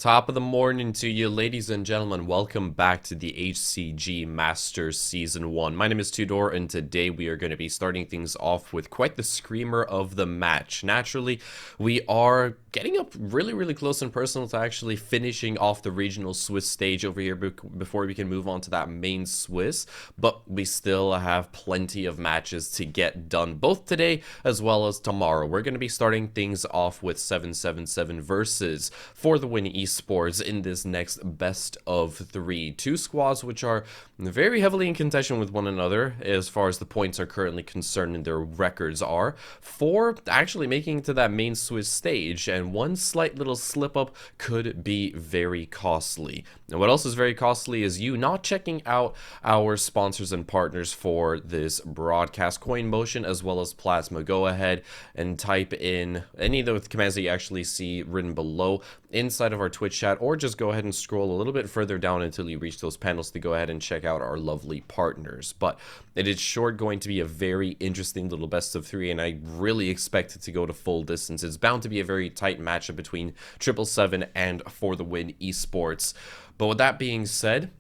Top of the morning to you, ladies and gentlemen. Welcome back to the HCG Masters Season 1. My name is Tudor, and today we are going to be starting things off with quite the screamer of the match. Naturally, we are getting up really close and personal to actually finishing off the regional Swiss stage over here before we can move on to that main Swiss, but we still have plenty of matches to get done, both today as well as tomorrow. We're going to be starting things off with 777 versus For the Win Esports in this next best of three. Two squads which are very heavily in contention with one another as far as the points are currently concerned and their records are. Four actually making it to that main Swiss stage, and one slight little slip up could be very costly. And what else is very costly is you not checking out our sponsors and partners for this broadcast, Coin Motion as well as Plasma. Go ahead and type in any of the commands that you actually see written below inside of our Twitch chat, or just go ahead and scroll a little bit further down until you reach those panels to go ahead and check out our lovely partners. But it is sure going to be a very interesting little best of three, and I really expect it to go to full distance. It's bound to be a very tight matchup between 777 and For the Win Esports. But with that being said,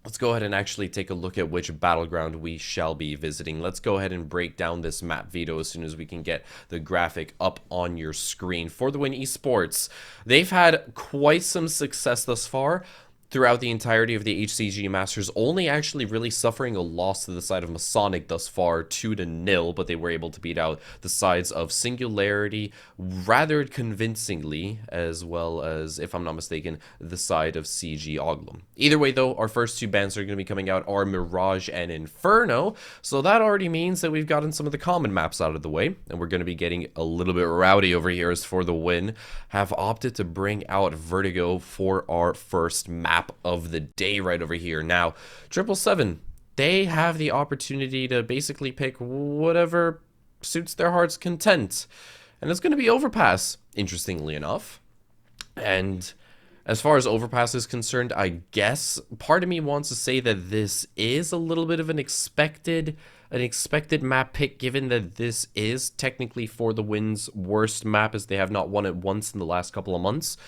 let's go ahead and actually take a look at which battleground we shall be visiting. Let's go ahead and break down this map, Vito, as soon as we can get the graphic up on your screen. For the Win Esports, they've had quite some success thus far throughout the entirety of the HCG Masters, only actually really suffering a loss to the side of Masonic thus far, 2-0, but they were able to beat out the sides of Singularity rather convincingly, as well as, if I'm not mistaken, the side of CG Oglum. Either way, though, our first two bands that are going to be coming out are Mirage and Inferno, so that already means that we've gotten some of the common maps out of the way, and we're going to be getting a little bit rowdy over here as For the Win have opted to bring out Vertigo for our first map of the day right over here. Now, 777, they have the opportunity to basically pick whatever suits their heart's content, and it's going to be Overpass, interestingly enough. And as far as Overpass is concerned, I guess part of me wants to say that this is a little bit of an expected map pick, given that this is technically For the Win's worst map, as they have not won it once in the last couple of months.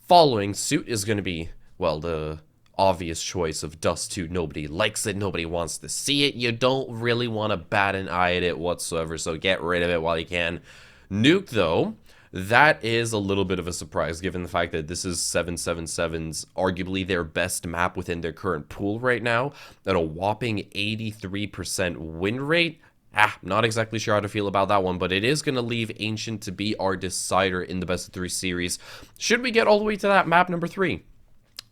Following suit is going to be, well, the obvious choice of Dust 2. Nobody likes it. Nobody wants to see it. You don't really want to bat an eye at it whatsoever, so get rid of it while you can. Nuke, though, that is a little bit of a surprise, given the fact that this is 777's arguably their best map within their current pool right now, at a whopping 83% win rate. Not exactly sure how to feel about that one, but it is going to leave Ancient to be our decider in the best of three series, should we get all the way to that map number 3.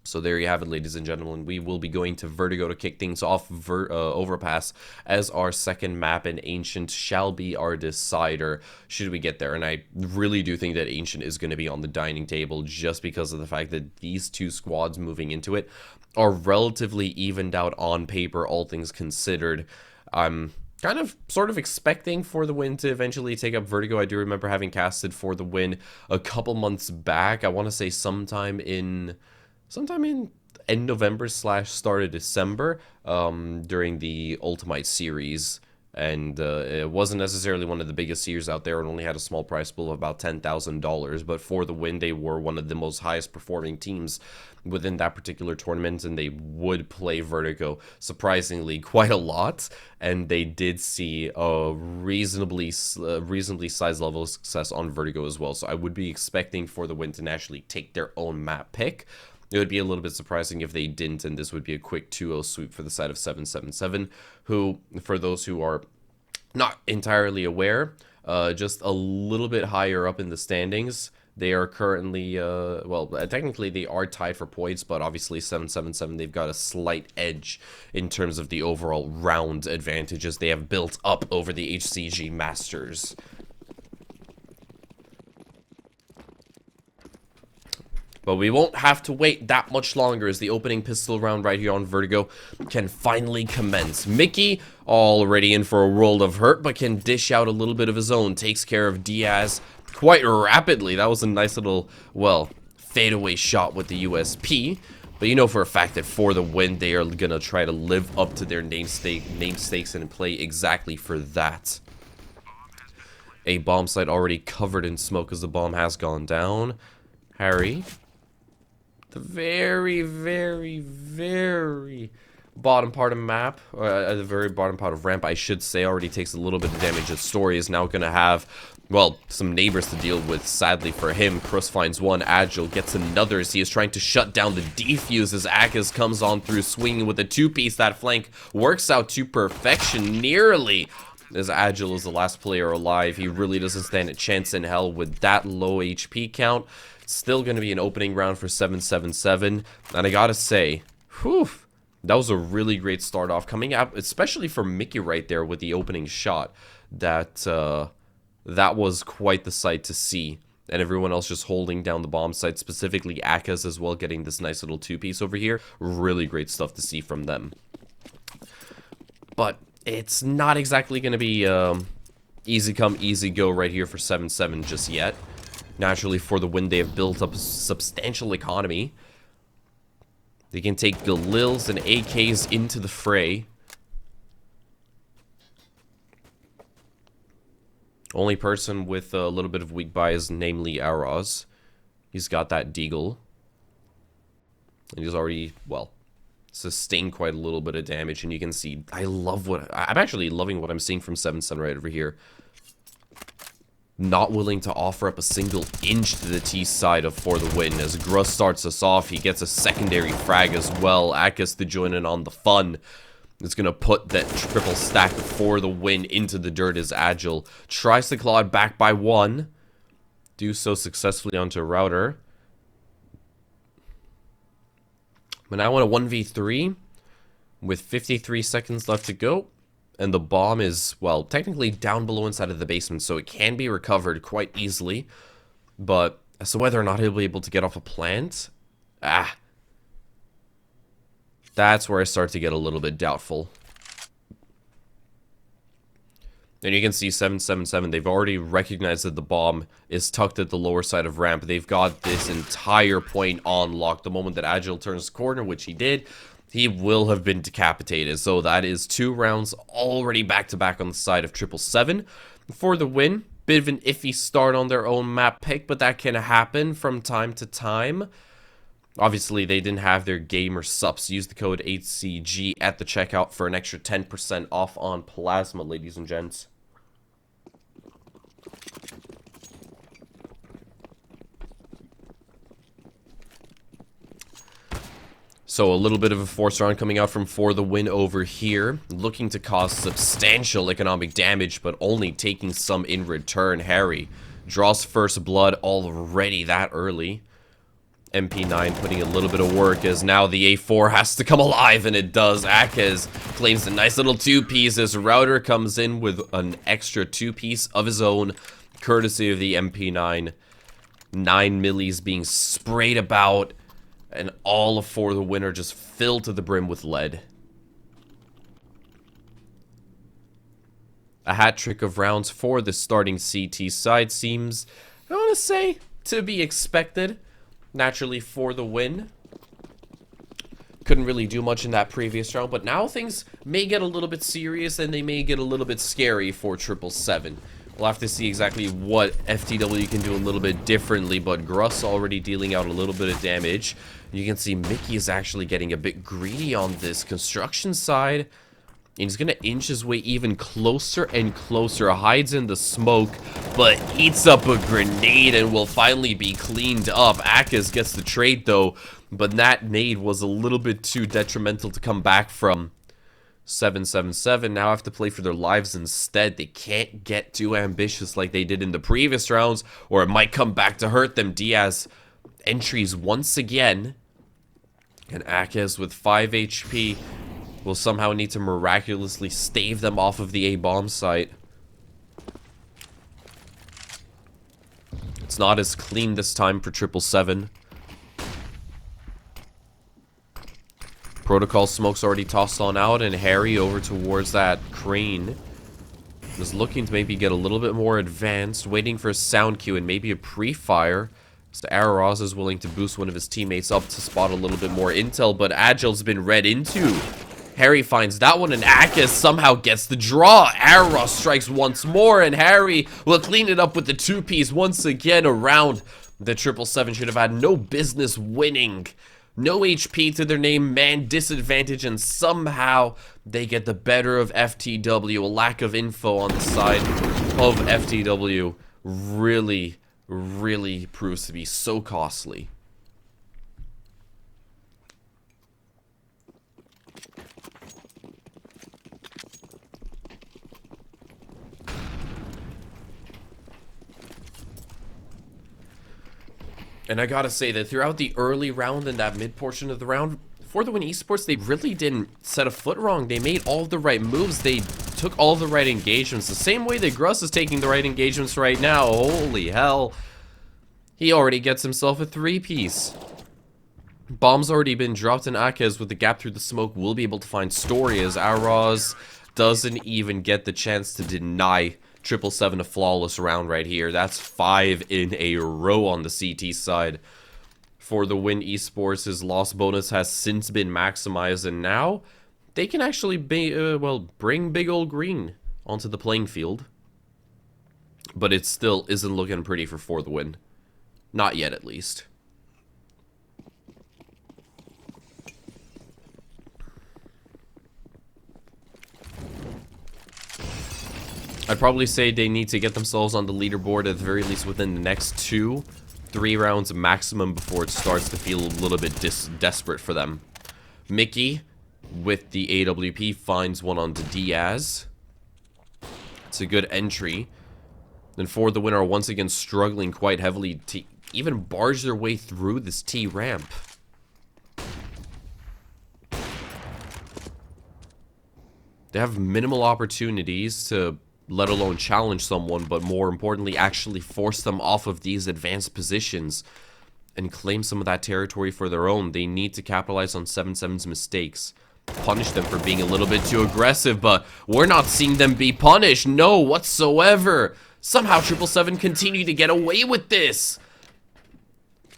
So there you have it, ladies and gentlemen. We will be going to Vertigo to kick things off, Overpass as our second map, and Ancient shall be our decider should we get there. And I really do think that Ancient is going to be on the dining table, just because of the fact that these two squads moving into it are relatively evened out on paper, all things considered. I'm kind of sort of expecting For the Win to eventually take up Vertigo. I do remember having casted For the Win a couple months back. I want to say sometime in end November / start of December, during the Ultimate series. And it wasn't necessarily one of the biggest series out there. It only had a small prize pool of about $10,000. But For the Win, they were one of the most highest performing teams within that particular tournament, and they would play Vertigo surprisingly quite a lot. And they did see a reasonably sized level of success on Vertigo as well. So I would be expecting For the Win to naturally take their own map pick. It would be a little bit surprising if they didn't, and this would be a quick 2-0 sweep for the side of 777, who, for those who are not entirely aware, just a little bit higher up in the standings. They are currently, technically they are tied for points, but obviously 777, they've got a slight edge in terms of the overall round advantages they have built up over the HCG Masters. But we won't have to wait that much longer, as the opening pistol round right here on Vertigo can finally commence. Mickey, already in for a world of hurt, but can dish out a little bit of his own. Takes care of Diaz quite rapidly. That was a nice little, well, fadeaway shot with the USP. But you know for a fact that For the Win, they are going to try to live up to their namesakes and play exactly for that. A bomb site already covered in smoke as the bomb has gone down. Harry the very, very, very bottom part of map, or at the very bottom part of ramp, I should say, already takes a little bit of damage. His story is now going to have, well, some neighbors to deal with, sadly for him. Crus finds one, Agile gets another as he is trying to shut down the defuse as Akaz comes on through, swinging with a two-piece. That flank works out to perfection, nearly, as Agile is the last player alive. He really doesn't stand a chance in hell with that low HP count. Still going to be an opening round for 777, and I gotta say, whew, that was a really great start off, coming out, especially for Mickey right there with the opening shot. That was quite the sight to see. And everyone else just holding down the bomb site, specifically Akaz as well, getting this nice little two-piece over here. Really great stuff to see from them. But it's not exactly going to be easy come, easy go right here for 7-7 just yet. Naturally, for the win, they have built up a substantial economy. They can take Galils and AKs into the fray. Only person with a little bit of weak bias, namely Araz. He's got that Deagle. And he's already, well, sustained quite a little bit of damage. And you can see, I'm actually loving what I'm seeing from 7-7 right over here. Not willing to offer up a single inch to the T side of for the win. As Gruss starts us off, he gets a secondary frag as well. Akaz to join in on the fun. It's going to put that triple stack for the win into the dirt as Agile tries to claw it back by one. Do so successfully onto Router. But now on a 1v3 with 53 seconds left to go. And the bomb is, well, technically down below inside of the basement, so it can be recovered quite easily. But as to whether or not he'll be able to get off a plant, that's where I start to get a little bit doubtful. And you can see 777, they've already recognized that the bomb is tucked at the lower side of ramp. They've got this entire point on lock. The moment that Agile turns the corner, which he did, he will have been decapitated. So that is 2 rounds already back-to-back on the side of 777 for the win. Bit of an iffy start on their own map pick, but that can happen from time to time. Obviously, they didn't have their gamer subs. Use the code HCG at the checkout for an extra 10% off on Plasma, ladies and gents. So a little bit of a force round coming out from For the Win over here. Looking to cause substantial economic damage, but only taking some in return. Harry draws first blood already that early. MP9 putting a little bit of work as now the A4 has to come alive, and it does. Akaz claims a nice little two-piece as Router comes in with an extra two-piece of his own, courtesy of the MP9. 9 millis being sprayed about, and all of For the Win are just filled to the brim with lead. A hat trick of rounds for the starting CT side seems, I want to say, to be expected. Naturally, For the Win couldn't really do much in that previous round, but now things may get a little bit serious and they may get a little bit scary for 777. We'll have to see exactly what FTW can do a little bit differently, but Gruss already dealing out a little bit of damage. You can see Mickey is actually getting a bit greedy on this construction side. And he's going to inch his way even closer and closer. Hides in the smoke, but eats up a grenade and will finally be cleaned up. Akaz gets the trade though, but that nade was a little bit too detrimental to come back from. 777 now have to play for their lives instead. They can't get too ambitious like they did in the previous rounds, or it might come back to hurt them. Diaz entries once again, and Akaz with 5 HP will somehow need to miraculously stave them off of the A-bomb site. It's not as clean this time for 777. Protocol smoke's already tossed on out, and Harry over towards that crane is looking to maybe get a little bit more advanced, waiting for a sound cue and maybe a pre-fire. So Araz is willing to boost one of his teammates up to spot a little bit more intel, but Agile's been read into. Harry finds that one, and Akaz somehow gets the draw. Araz strikes once more, and Harry will clean it up with the two-piece once again around The 777 should have had no business winning. No HP to their name, man disadvantage, and somehow they get the better of FTW. A lack of info on the side of FTW really, really proves to be so costly. And I gotta say that throughout the early round and that mid portion of the round, for the Win Esports, they really didn't set a foot wrong. They made all the right moves. They took all the right engagements. The same way that Gruss is taking the right engagements right now. Holy hell. He already gets himself a 3-piece. Bomb's already been dropped, and Akez with the gap through the smoke will be able to find Story as Araz doesn't even get the chance to deny 777 a flawless round right here. That's 5 in a row on the CT side. For the Win Esports, his loss bonus has since been maximized, and now they can actually bring big old green onto the playing field. But it still isn't looking pretty for the Win. Not yet, at least. I'd probably say they need to get themselves on the leaderboard at the very least within the next 2-3 rounds maximum before it starts to feel a little bit desperate for them. Mickey, with the AWP, finds one on the Diaz. It's a good entry. Then for the Win are once again struggling quite heavily to even barge their way through this T ramp. They have minimal opportunities to let alone challenge someone, but more importantly, actually force them off of these advanced positions and claim some of that territory for their own. They need to capitalize on 7-7's mistakes. Punish them for being a little bit too aggressive, but we're not seeing them be punished. No, whatsoever. Somehow 777 continue to get away with this.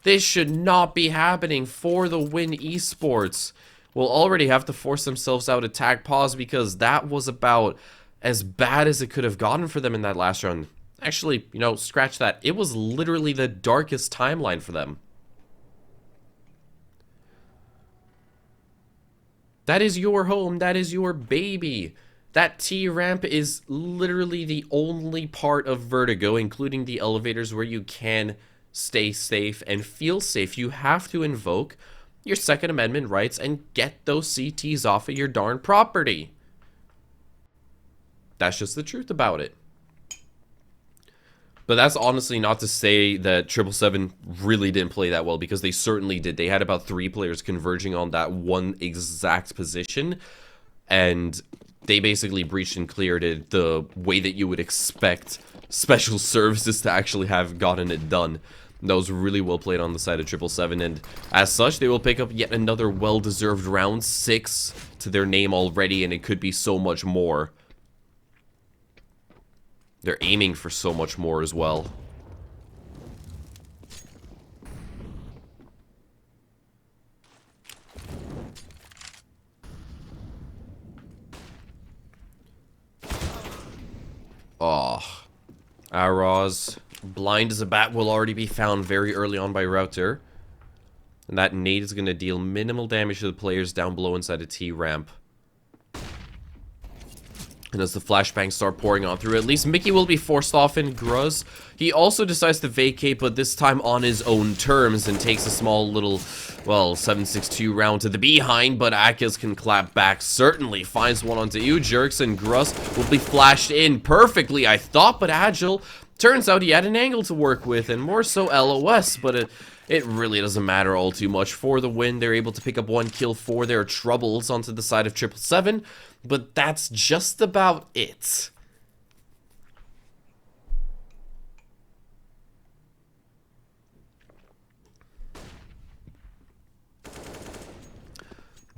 This should not be happening for the Win Esports. Will already have to force themselves out attack pause because that was about as bad as it could have gotten for them in that last round. Actually, you know, scratch that. It was literally the darkest timeline for them. That is your home. That is your baby. That T-ramp is literally the only part of Vertigo, including the elevators, where you can stay safe and feel safe. You have to invoke your Second Amendment rights and get those CTs off of your darn property. That's just the truth about it. But that's honestly not to say that 777 really didn't play that well, because they certainly did. They had about 3 players converging on that one exact position, and they basically breached and cleared it the way that you would expect special services to actually have gotten it done. That was really well played on the side of 777, and as such, they will pick up yet another well-deserved round. 6 to their name already, and it could be so much more. They're aiming for so much more as well. Oh, Araz, blind as a bat, will already be found very early on by Router. And that nade is going to deal minimal damage to the players down below inside the T ramp. And as the flashbangs start pouring on through, at least Mickey will be forced off in Gruz. He also decides to vacate, but this time on his own terms, and takes a small little, well, 7.62 round to the behind, but Akez can clap back. Certainly finds one onto Jerks, and Gruz will be flashed in perfectly, I thought, but Agile, turns out he had an angle to work with, and more so LOS, but it really doesn't matter all too much. For the Win, they're able to pick up 1 kill for their troubles onto the side of 777, but that's just about it.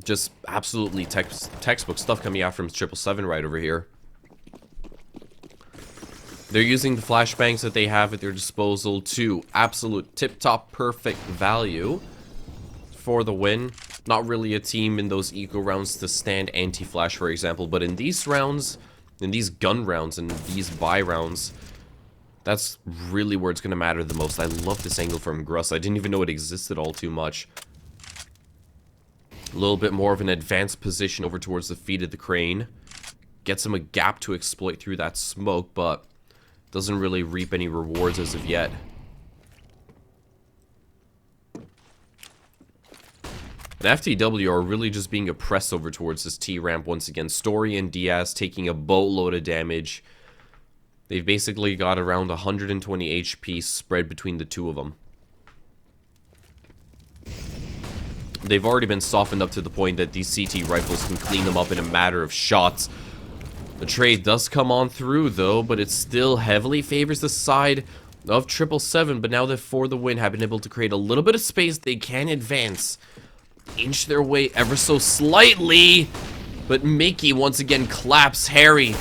Just absolutely textbook stuff coming out from 777 right over here. They're using the flashbangs that they have at their disposal to absolute tip-top perfect value for the Win. Not really a team in those eco rounds to stand anti-flash, for example, but in these rounds, in these gun rounds, and these buy rounds, That's really where it's going to matter the most. I love this angle from Gruss. I didn't even know it existed all too much. A little bit more of an advanced position over towards the feet of the crane. Gets him a gap to exploit through that smoke, but doesn't really reap any rewards as of yet. And FTW are really just being oppressed over towards this T-ramp once again. Story and Diaz taking a boatload of damage. They've basically got around 120 HP spread between the two of them. They've already been softened up to the point that these CT rifles can clean them up in a matter of shots. The trade does come on through, though, but it still heavily favors the side of 777. But now that For the Win have been able to create a little bit of space, they can advance. Inch their way ever so slightly. But Mickey once again claps Harry.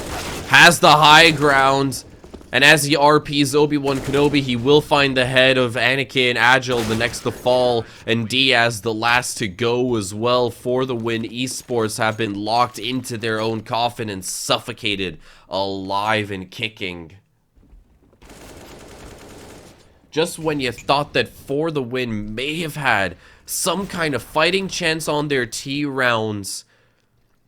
Has the high ground. And as he RPs Obi-Wan Kenobi, he will find the head of Anakin, Agile, the next to fall, and Diaz, the last to go as well. For the Win, Esports have been locked into their own coffin and suffocated, alive and kicking. Just when you thought that For the Win may have had some kind of fighting chance on their T rounds,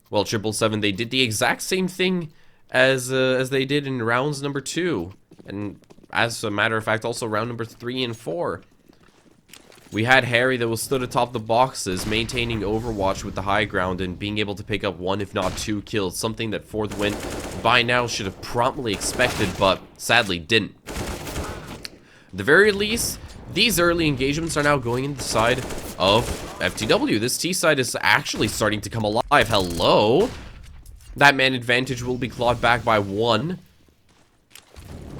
well, 777, they did the exact same thing as they did in rounds number 2, and as a matter of fact also round number 3 and 4. We had Harry that was stood atop the boxes, maintaining overwatch with the high ground and being able to pick up 1 if not 2 kills, something that For the Win by now should have promptly expected, but sadly didn't. At the very least, these early engagements are now going in the side of FTW. This T side is actually starting to come alive. Hello? That man advantage will be clawed back by 1.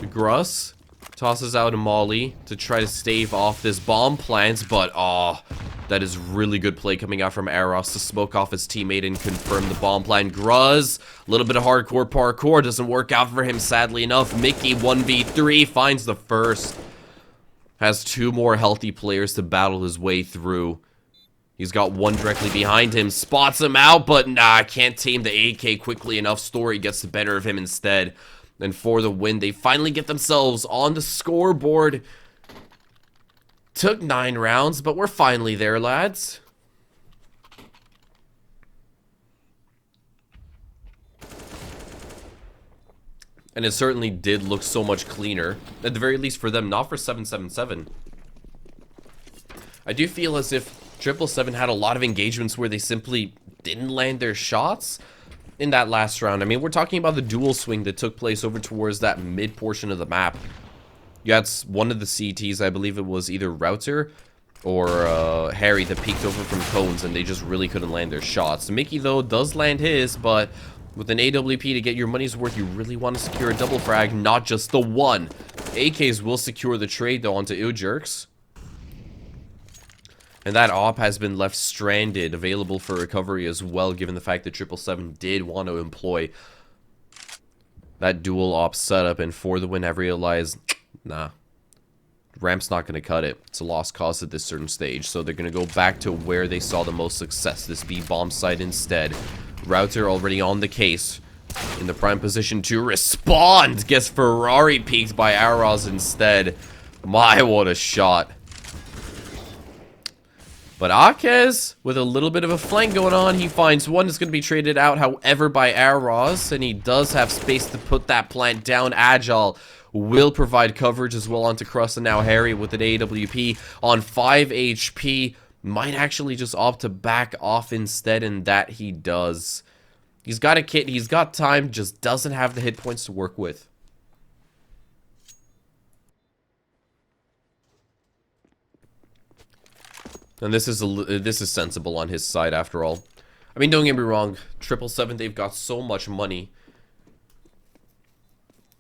Gruss tosses out a molly to try to stave off this bomb plant, but that is really good play coming out from Eros to smoke off his teammate and confirm the bomb plant. Gruss, a little bit of hardcore parkour, doesn't work out for him sadly enough. Mickey 1v3 finds the first. Has 2 more healthy players to battle his way through. He's got 1 directly behind him, spots him out, but nah, can't tame the AK quickly enough. Story gets the better of him instead. And For the Win, they finally get themselves on the scoreboard. Took 9 rounds, but we're finally there, lads. And it certainly did look so much cleaner. At the very least for them, not for 777. I do feel as if 777 had a lot of engagements where they simply didn't land their shots in that last round. I mean, we're talking about the dual swing that took place over towards that mid portion of the map. You had one of the CTs, I believe it was either Router or Harry, that peeked over from cones and they just really couldn't land their shots. Mickey, though, does land his, but with an AWP to get your money's worth, you really want to secure a double frag, not just the 1. AKs will secure the trade, though, onto Ujurks. And that op has been left stranded, available for recovery as well, given the fact that 777 did want to employ that dual op setup. And For the Win have realized, nah, ramp's not going to cut it. It's a lost cause at this certain stage. So they're going to go back to where they saw the most success, this B bomb site instead. Router already on the case, in the prime position to respond. Gets Ferrari peeked by Aros instead. My, what a shot. But Akez, with a little bit of a flank going on, he finds 1 that's going to be traded out, however, by Aros, and he does have space to put that plant down. Agile will provide coverage as well onto Crust, and now Harry with an AWP on 5 HP might actually just opt to back off instead, and that he does. He's got a kit, he's got time, just doesn't have the hit points to work with. And this is sensible on his side after all. I mean, don't get me wrong, 777, they've got so much money.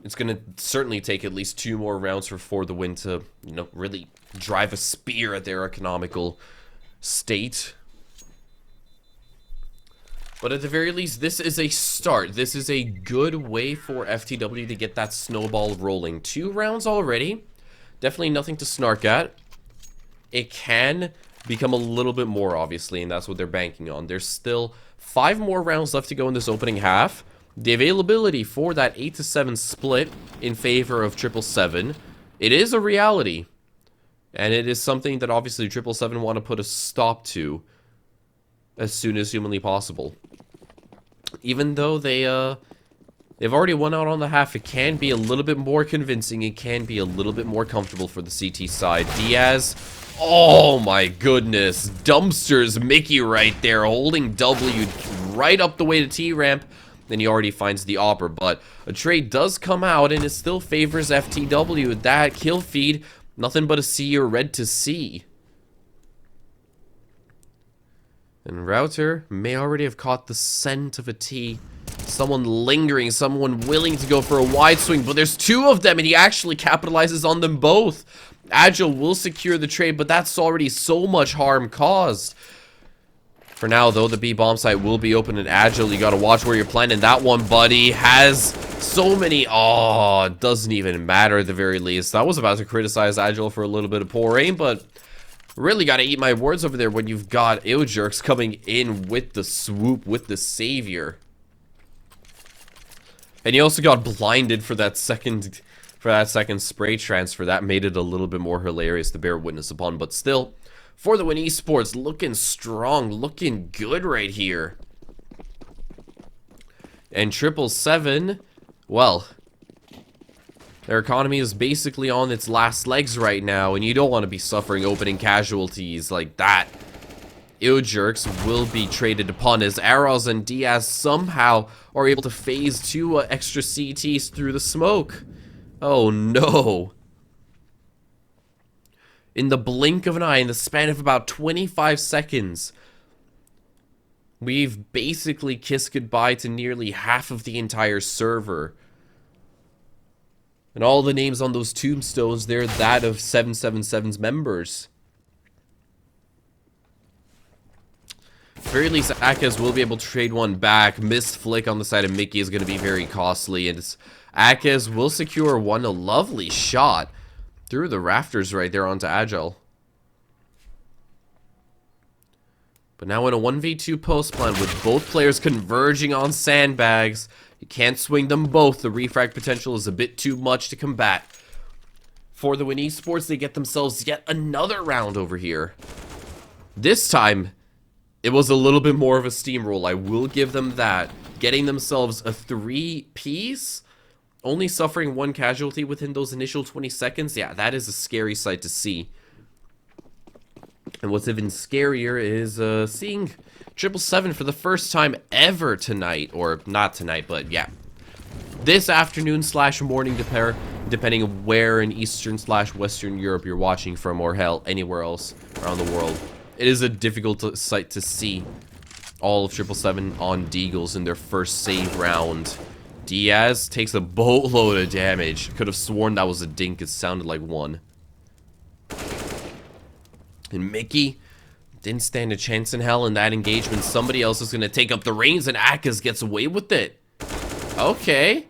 It's going to certainly take at least 2 more rounds For the Win to, you know, really drive a spear at their economical state. But at the very least, this is a start. This is a good way for FTW to get that snowball rolling. 2 rounds already. Definitely nothing to snark at. It can become a little bit more, obviously, and that's what they're banking on. There's still 5 more rounds left to go in this opening half. the availability for that 8-7 split in favor of 777, it is a reality. And it is something that obviously 777 want to put a stop to as soon as humanly possible. Even though they've already won out on the half, it can be a little bit more convincing. It can be a little bit more comfortable for the CT side. Diaz, oh my goodness, dumpsters Mickey right there, holding W right up the way to T-ramp. Then he already finds the Opera, but a trade does come out and it still favors FTW. That kill feed, nothing but a C or red to C. And Router may already have caught the scent of a T. Someone lingering, someone willing to go for a wide swing, but there's two of them and he actually capitalizes on them both. Agile will secure the trade, but that's already so much harm caused. For now, though, the B bomb site will be open and Agile. You gotta watch where you're planting that one, buddy. Has so many... Oh, it doesn't even matter at the very least. I was about to criticize Agile for a little bit of poor aim, but really gotta eat my words over there when you've got Iljerks coming in with the swoop, with the savior. And he also got blinded for that second spray transfer. That made it a little bit more hilarious to bear witness upon, but still... For the win, Esports looking strong, looking good right here. And 777, well, their economy is basically on its last legs right now, and you don't want to be suffering opening casualties like that. Iljerks will be traded upon as Arrows and Diaz somehow are able to phase two extra CTs through the smoke. Oh no. In the blink of an eye, in the span of about 25 seconds, we've basically kissed goodbye to nearly half of the entire server. And all the names on those tombstones, they're that of 777's members. At the very least, Akez will be able to trade one back. Missed flick on the side of Mickey is going to be very costly. And Akez will secure one, a lovely shot. Through the rafters right there onto Agile. But now in a 1v2 post plan with both players converging on sandbags, you can't swing them both. The refrag potential is a bit too much to combat. For the win, Esports, they get themselves yet another round over here. This time, it was a little bit more of a steamroll. I will give them that. Getting themselves a 3-piece. Only suffering one casualty within those initial 20 seconds? Yeah, that is a scary sight to see. And what's even scarier is seeing 777 for the first time ever tonight. Or not tonight, but yeah. This afternoon / morning, depending on where in Eastern / Western Europe you're watching from, or hell, anywhere else around the world. It is a difficult sight to see all of 777 on Deagles in their first save round. Diaz takes a boatload of damage. Could have sworn that was a dink. It sounded like one. And Mickey didn't stand a chance in hell in that engagement. Somebody else is going to take up the reins and Akez gets away with it. Okay.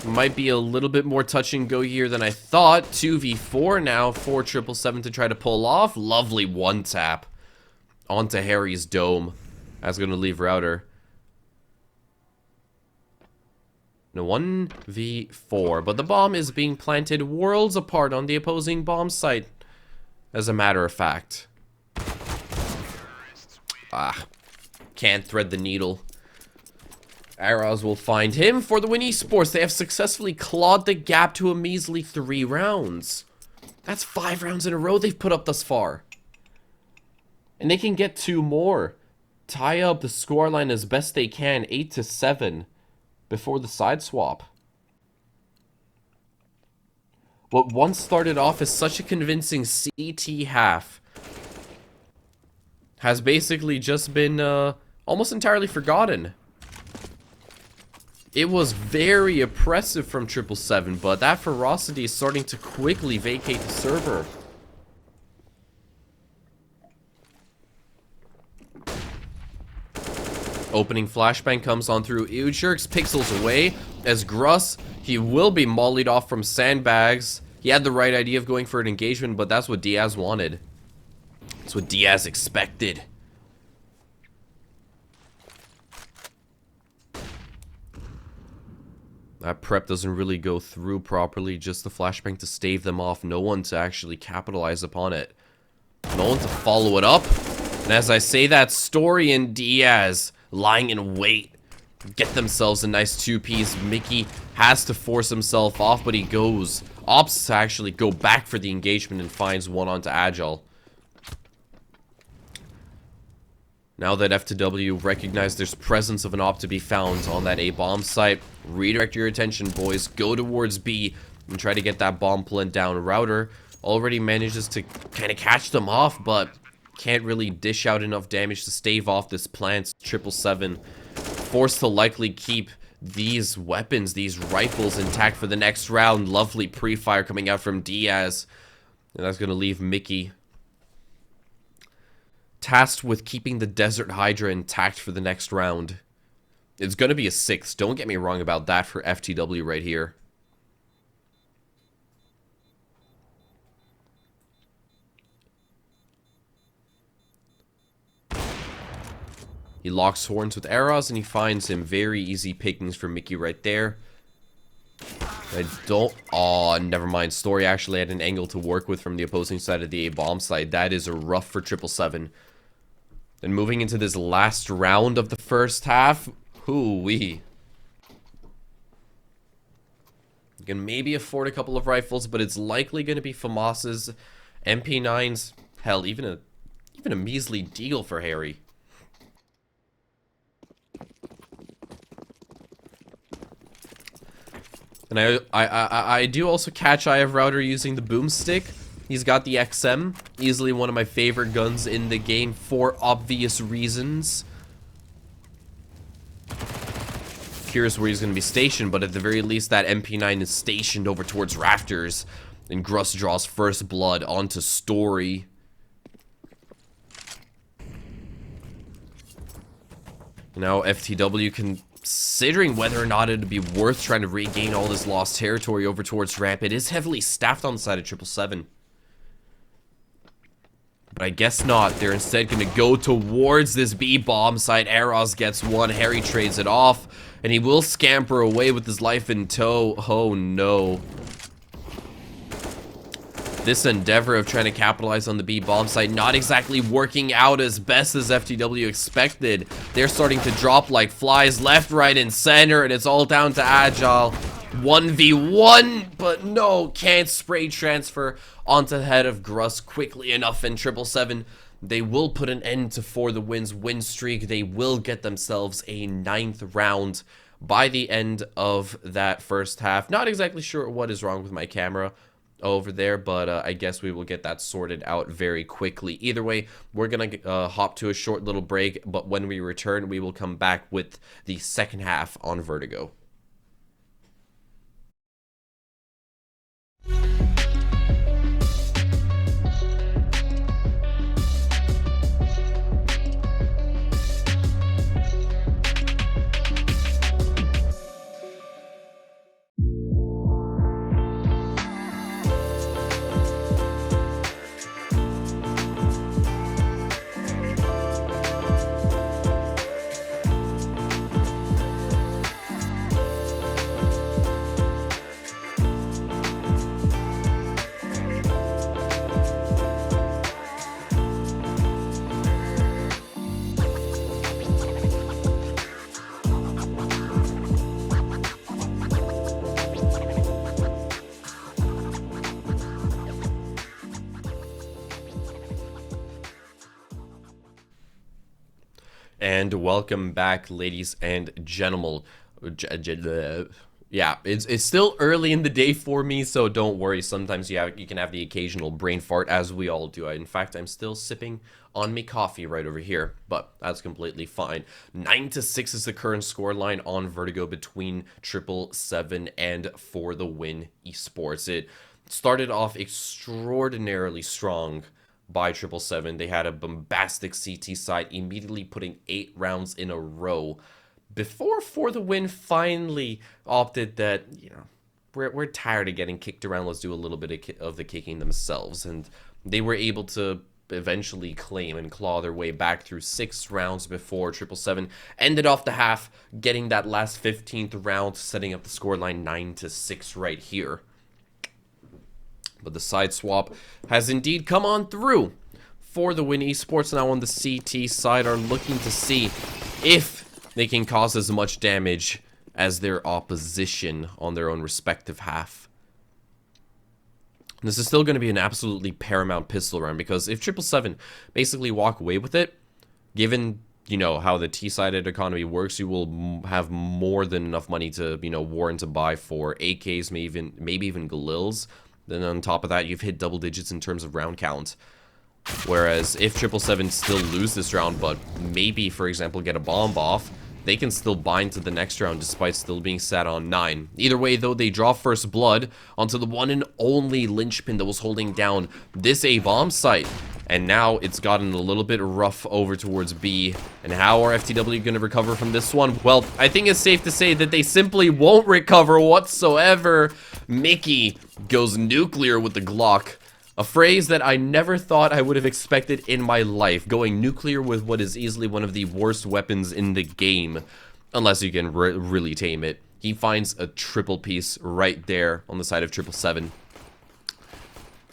Might be a little bit more touch and go here than I thought. 2v4 now for 777 to try to pull off. Lovely one tap onto Harry's dome. That's going to leave Router. No, 1v4, but the bomb is being planted worlds apart on the opposing bomb site, as a matter of fact. Ah, can't thread the needle. Arrows will find him for the win, Esports. They have successfully clawed the gap to a measly 3 rounds. That's 5 rounds in a row they've put up thus far. And they can get 2 more. Tie up the scoreline as best they can, 8-7. Before the side swap. What once started off as such a convincing CT half has basically just been almost entirely forgotten. It was very oppressive from 777, but that ferocity is starting to quickly vacate the server. Opening flashbang comes on through. Iljerks pixels away as Gruss, he will be mollied off from sandbags. He had the right idea of going for an engagement, but that's what Diaz wanted. That's what Diaz expected. That prep doesn't really go through properly. Just the flashbang to stave them off. No one to actually capitalize upon it. No one to follow it up. And as I say that, Story and Diaz lying in wait. Get themselves a nice 2-piece. Mickey has to force himself off, but he goes. Opts to actually go back for the engagement and finds one onto Agile. Now that F2W recognize there's presence of an op to be found on that A bomb site, redirect your attention, boys. Go towards B and try to get that bomb plant down. Router already manages to kind of catch them off, but can't really dish out enough damage to stave off this plant. 777 forced to likely keep these weapons, these rifles intact for the next round. Lovely pre-fire coming out from Diaz. And that's going to leave Mickey tasked with keeping the Desert Hydra intact for the next round. It's going to be a 6. Don't get me wrong about that for FTW right here. He locks horns with Eros, and he finds him. Very easy pickings for Mickey right there. I don't... Oh, never mind. Story actually had an angle to work with from the opposing side of the A-bomb side. That is rough for 777. And moving into this last round of the first half, hoo-wee. You can maybe afford a couple of rifles, but it's likely going to be FAMAS's, MP9s, hell, even a measly deagle for Harry. And I do also catch eye of Router using the boomstick. He's got the XM, easily one of my favorite guns in the game for obvious reasons. Curious where he's going to be stationed, but at the very least that MP9 is stationed over towards Rafters. And Gruss draws first blood onto Story. Now FTW considering whether or not it'd be worth trying to regain all this lost territory over towards Ramp. It is heavily staffed on the side of 777. But I guess not. They're instead going to go towards this B-bomb site. Eros gets one. Harry trades it off. And he will scamper away with his life in tow. Oh, no. This endeavor of trying to capitalize on the B-bomb site not exactly working out as best as FTW expected. They're starting to drop like flies left, right, and center. And it's all down to Agile. 1v1, but no, can't spray transfer onto the head of Gruss quickly enough. In 777, they will put an end to For the Win's win streak. They will get themselves a 9th round by the end of that first half. Not exactly sure what is wrong with my camera over there, but I guess we will get that sorted out very quickly. Either way, we're gonna hop to a short little break, but when we return, we will come back with the second half on Vertigo. And welcome back, ladies and gentlemen. Yeah, it's still early in the day for me, so don't worry. Sometimes you can have the occasional brain fart, as we all do. In fact, I'm still sipping on me coffee right over here, but that's completely fine. 9-6 is the current scoreline on Vertigo between 777 and For the Win Esports. It started off extraordinarily strong by 777. They had a bombastic CT side, immediately putting 8 rounds in a row before For the Win finally opted that, you know, we're tired of getting kicked around, let's do a little bit of the kicking themselves. And they were able to eventually claim and claw their way back through 6 rounds before 777 ended off the half, getting that last 15th round, setting up the scoreline 9-6 right here. But the side swap has indeed come on through for the Win Esports. Now on the CT side are looking to see if they can cause as much damage as their opposition on their own respective half. This is still going to be an absolutely paramount pistol round, because if 777 basically walk away with it, given, you know, how the T-sided economy works, you will have more than enough money to, you know, warrant to buy for AKs, maybe even Galils. Then on top of that, you've hit double digits in terms of round count. Whereas if 777 still lose this round, but maybe, for example, get a bomb off, they can still bind to the next round despite still being sat on 9. Either way, though, they draw first blood onto the one and only linchpin that was holding down this A-bomb site. And now it's gotten a little bit rough over towards B. And how are FTW going to recover from this one? Well, I think it's safe to say that they simply won't recover whatsoever. Mickey goes nuclear with the Glock. A phrase that I never thought I would have expected in my life. Going nuclear with what is easily one of the worst weapons in the game. Unless you can really tame it. He finds a triple piece right there on the side of 777.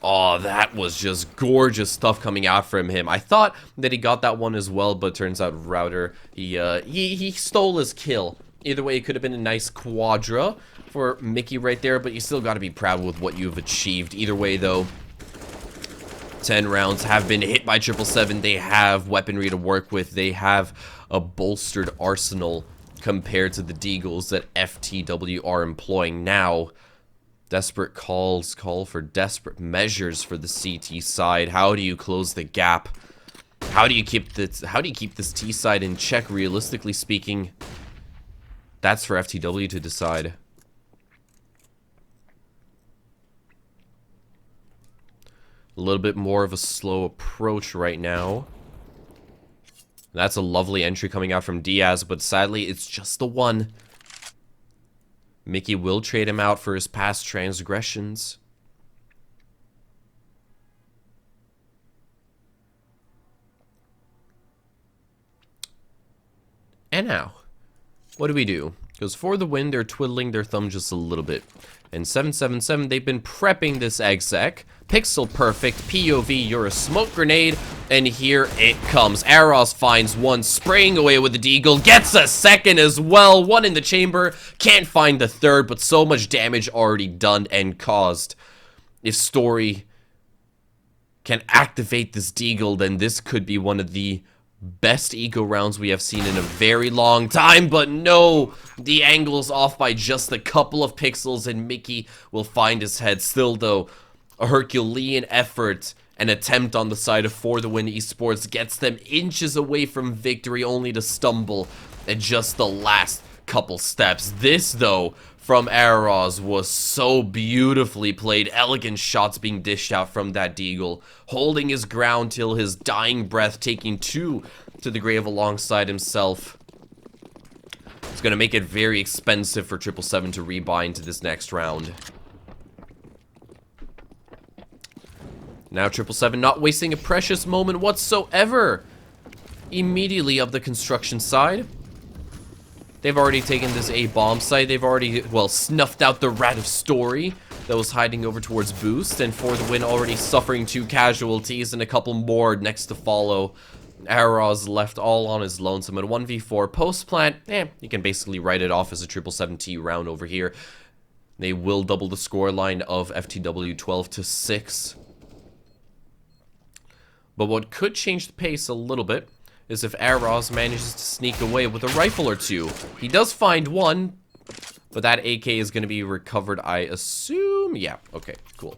Oh, that was just gorgeous stuff coming out from him. I thought that he got that one as well, but turns out Router, he stole his kill. Either way, it could have been a nice quadra for Mickey right there, but you still got to be proud with what you've achieved. Either way, though, 10 rounds have been hit by 777. They have weaponry to work with. They have a bolstered arsenal compared to the deagles that FTW are employing now. Desperate calls call for desperate measures for the CT side. How do you close the gap? How do you keep this T side in check? Realistically speaking, that's for FTW to decide. A little bit more of a slow approach right now. That's a lovely entry coming out from Diaz, but sadly, it's just the one. Mickey will trade him out for his past transgressions. And now, what do? Because for the win, they're twiddling their thumb just a little bit. And 777, they've been prepping this exec. Pixel perfect, POV, you're a smoke grenade, and here it comes. Aros finds one, spraying away with the deagle, gets a second as well, one in the chamber, can't find the third, but so much damage already done and caused. If Story can activate this deagle, then this could be one of the best eco rounds we have seen in a very long time, but no, the angle's off by just a couple of pixels, and Mickey will find his head. Still, though, a Herculean effort, an attempt on the side of For the Win Esports gets them inches away from victory, only to stumble at just the last couple steps. This, though, from Aros was so beautifully played. Elegant shots being dished out from that deagle, holding his ground till his dying breath, taking 2 to the grave alongside himself. It's going to make it very expensive for 777 to rebind to this next round. Now 777 not wasting a precious moment whatsoever. Immediately up the construction side. They've already taken this A-bomb site. They've already, well, snuffed out the rat of Story that was hiding over towards Boost. And For the Win already suffering 2 casualties and a couple more next to follow. Aros left all on his lonesome. At 1v4 post-plant, you can basically write it off as a 777T round over here. They will double the scoreline of FTW 12-6. But what could change the pace a little bit is if Aros manages to sneak away with a rifle or 2. He does find one, but that AK is going to be recovered, I assume. Yeah, okay, cool.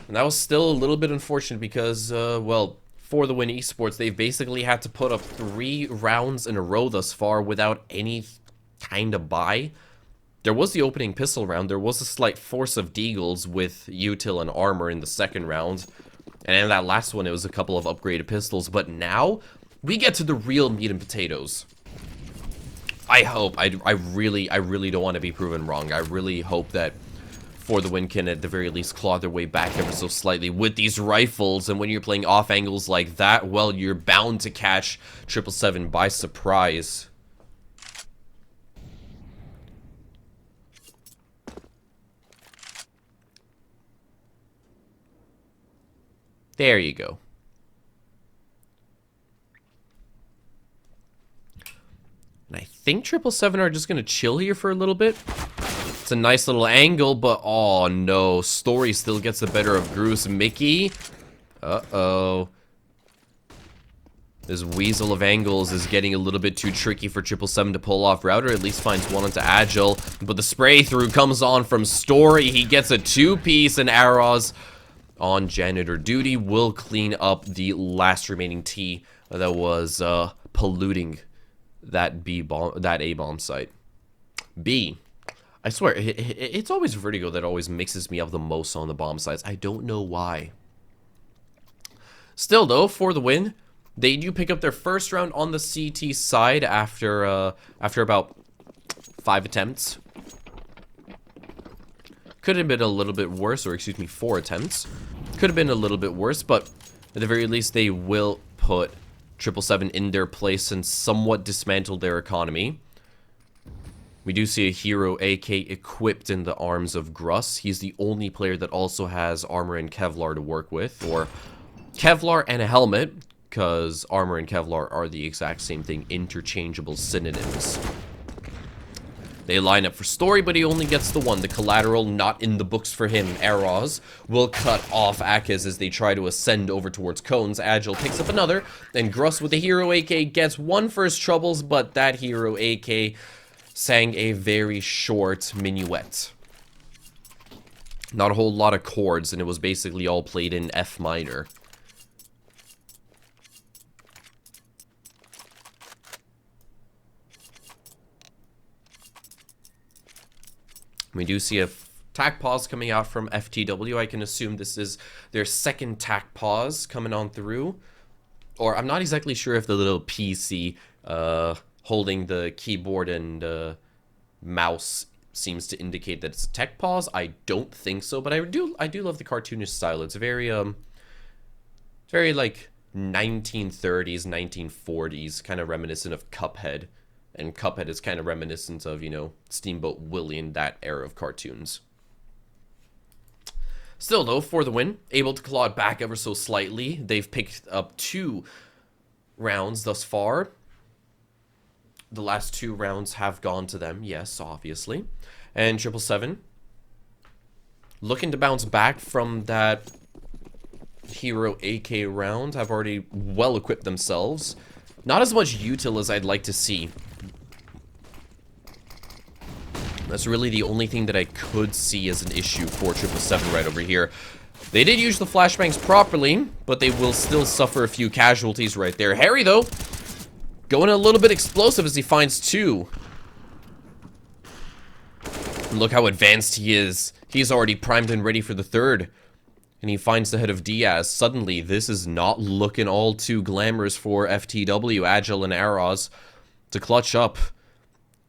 And that was still a little bit unfortunate because, well, For the Win Esports, they've basically had to put up 3 rounds in a row thus far without any kind of buy. There was the opening pistol round. There was a slight force of deagles with util and armor in the second round. And in that last one, it was a couple of upgraded pistols. But now, we get to the real meat and potatoes. I hope. I really don't want to be proven wrong. I really hope that For the win can at the very least claw their way back ever so slightly with these rifles, and when you're playing off angles like that, well, you're bound to catch 777 by surprise. There you go. And I think 777 are just going to chill here for a little bit. It's a nice little angle, but oh no. Story still gets the better of Groose. Mickey. Uh-oh. This weasel of angles is getting a little bit too tricky for 777 to pull off. Router at least finds one onto Agile, but the spray through comes on from Story. He gets a two-piece, and Aros on janitor duty will clean up the last remaining T that was polluting that A-bomb site. B. I swear, it's always Vertigo that always mixes me up the most on the bomb sites. I don't know why. Still, though, for the win, they do pick up their first round on the CT side after about 5 attempts. Could have been a little bit worse, or excuse me, 4 attempts. Could have been a little bit worse, but at the very least, they will put 777 in their place and somewhat dismantle their economy. We do see a hero AK equipped in the arms of Gruss. He's the only player that also has armor and Kevlar to work with, or Kevlar and a helmet, because armor and Kevlar are the exact same thing, interchangeable synonyms. They line up for Story, but he only gets the one. The collateral not in the books for him. Eros will cut off Akez as they try to ascend over towards Cones. Agile picks up another, and Gruss with the hero AK gets one for his troubles, but that hero AK sang a very short minuet. Not a whole lot of chords, and it was basically all played in F minor. We do see a tac pause coming out from FTW. I can assume this is their second tac pause coming on through. Or I'm not exactly sure if the little PC holding the keyboard and mouse seems to indicate that it's a tech pause. I don't think so, but I do love the cartoonish style. It's very like 1930s, 1940s, kind of reminiscent of Cuphead. And Cuphead is kind of reminiscent of, you know, Steamboat Willie and that era of cartoons. Still, though, for the win, able to claw it back ever so slightly. They've picked up 2 rounds thus far. The last 2 rounds have gone to them, yes, obviously. And 777 looking to bounce back from that hero AK round. Have already well equipped themselves. Not as much util as I'd like to see. That's really the only thing that I could see as an issue for 777 right over here. They did use the flashbangs properly, but they will still suffer a few casualties right there. Harry, though, going a little bit explosive as he finds 2. And look how advanced he is. He's already primed and ready for the 3rd. And he finds the head of Diaz. Suddenly, this is not looking all too glamorous for FTW, Agile, and Aros to clutch up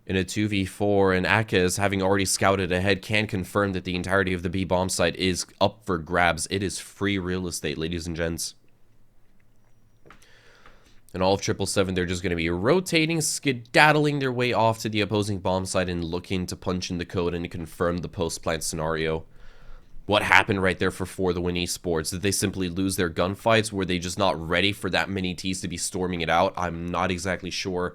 in a 2v4. And Akez, having already scouted ahead, can confirm that the entirety of the B bomb site is up for grabs. It is free real estate, ladies and gents. And all of 777, they're just going to be rotating, skedaddling their way off to the opposing bomb site and looking to punch in the code and confirm the post-plant scenario. What happened right there for the win Esports? Did they simply lose their gunfights? Were they just not ready for that many Ts to be storming it out? I'm not exactly sure.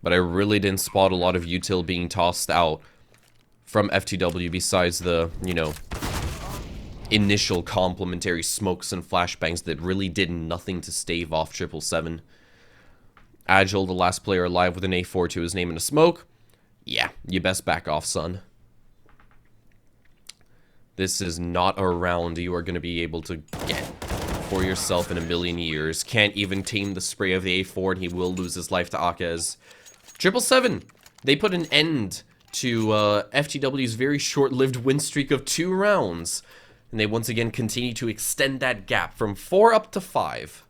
But I really didn't spot a lot of util being tossed out from FTW besides the, you know, initial complementary smokes and flashbangs that really did nothing to stave off 777. Agile, the last player alive with an A4 to his name in a smoke. Yeah, you best back off, son. This is not a round you are going to be able to get for yourself in a million years. Can't even tame the spray of the A4, and he will lose his life to Akez. 777, they put an end to FTW's very short-lived win streak of 2 rounds. And they once again continue to extend that gap from 4 up to 5.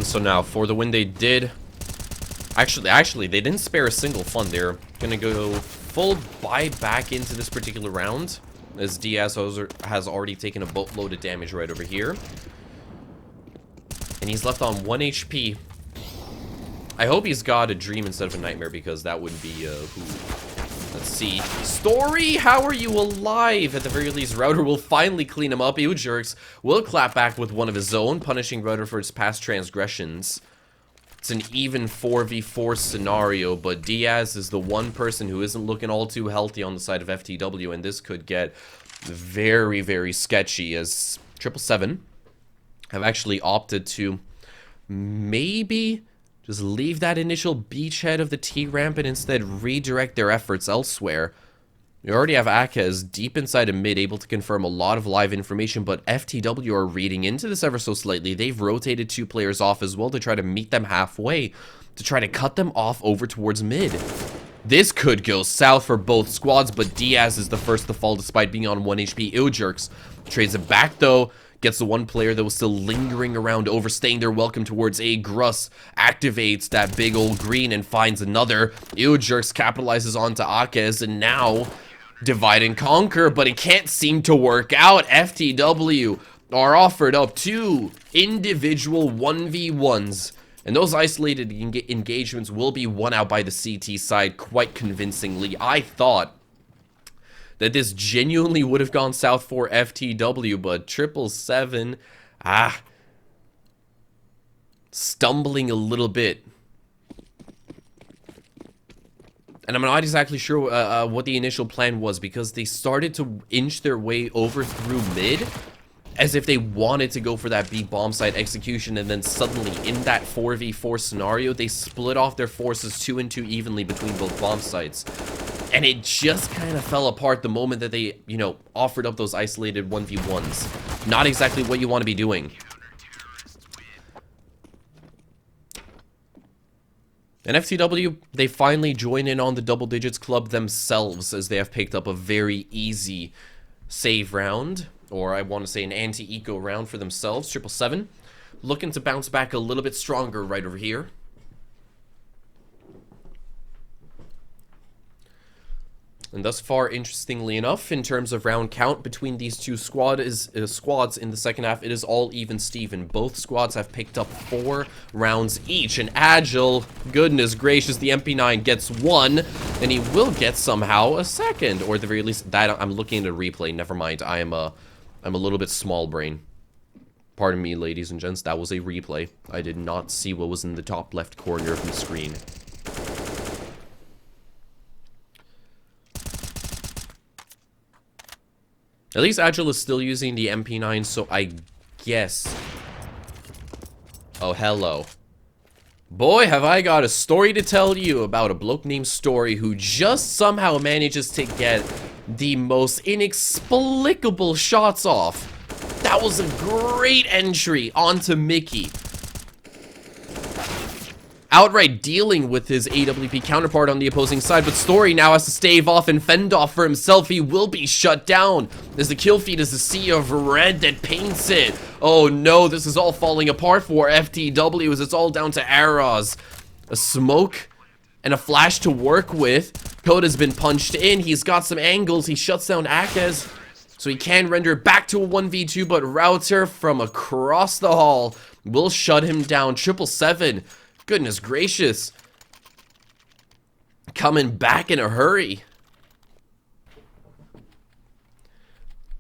And so now, for the win they did... Actually, they didn't spare a single fund. They're gonna go full buy back into this particular round, as Diaz has already taken a boatload of damage right over here. And he's left on 1 HP. I hope he's got a dream instead of a nightmare, because that would be, who... Let's see. Story, how are you alive? At the very least, Router will finally clean him up. Jerks will clap back with one of his own, punishing Router for his past transgressions. It's an even 4v4 scenario, but Diaz is the one person who isn't looking all too healthy on the side of FTW, and this could get very, very sketchy, as 777 have actually opted to maybe just leave that initial beachhead of the T-ramp and instead redirect their efforts elsewhere. You already have Akez deep inside of mid, able to confirm a lot of live information, but FTW are reading into this ever so slightly. They've rotated 2 players off as well to try to meet them halfway, to try to cut them off over towards mid. This could go south for both squads, but Diaz is the first to fall despite being on 1 HP. Jerks trades it back though, gets the one player that was still lingering around, overstaying their welcome towards A. Gruss, activates that big old green and finds another. Jerks capitalizes onto Akez, and now... divide and conquer, but it can't seem to work out. FTW are offered up 2 individual 1v1s, and those isolated engagements will be won out by the CT side quite convincingly. I thought that this genuinely would have gone south for FTW, but 777, stumbling a little bit. And I'm not exactly sure what the initial plan was, because they started to inch their way over through mid as if they wanted to go for that B bomb site execution, and then suddenly in that 4v4 scenario, they split off their forces 2 and 2 evenly between both bomb sites. And it just kind of fell apart the moment that they, you know, offered up those isolated 1v1s. Not exactly what you want to be doing. And FTW, they finally join in on the double digits club themselves, as they have picked up a very easy save round, or I want to say an anti-eco round for themselves. 777 looking to bounce back a little bit stronger right over here. And thus far, interestingly enough, in terms of round count between these two squads in the second half, it is all even Steven. Both squads have picked up 4 rounds each. And Agile, goodness gracious, the MP9 gets 1, and he will get somehow a second, or at the very least, that I'm looking at a replay. Never mind, I'm a little bit small brain. Pardon me, ladies and gents, that was a replay. I did not see what was in the top left corner of the screen. At least Agile is still using the MP9, so I guess... Oh, hello. Boy, have I got a story to tell you about a bloke named Story who just somehow manages to get the most inexplicable shots off. That was a great entry onto Mickey. Outright dealing with his AWP counterpart on the opposing side, but Story now has to stave off and fend off for himself. He will be shut down as the kill feed is a sea of red that paints it. Oh no, this is all falling apart for FTW as it's all down to arrows. A smoke and a flash to work with. Code has been punched in. He's got some angles. He shuts down Akez, so he can render back to a 1v2, but Router from across the hall will shut him down. 777. Goodness gracious. Coming back in a hurry.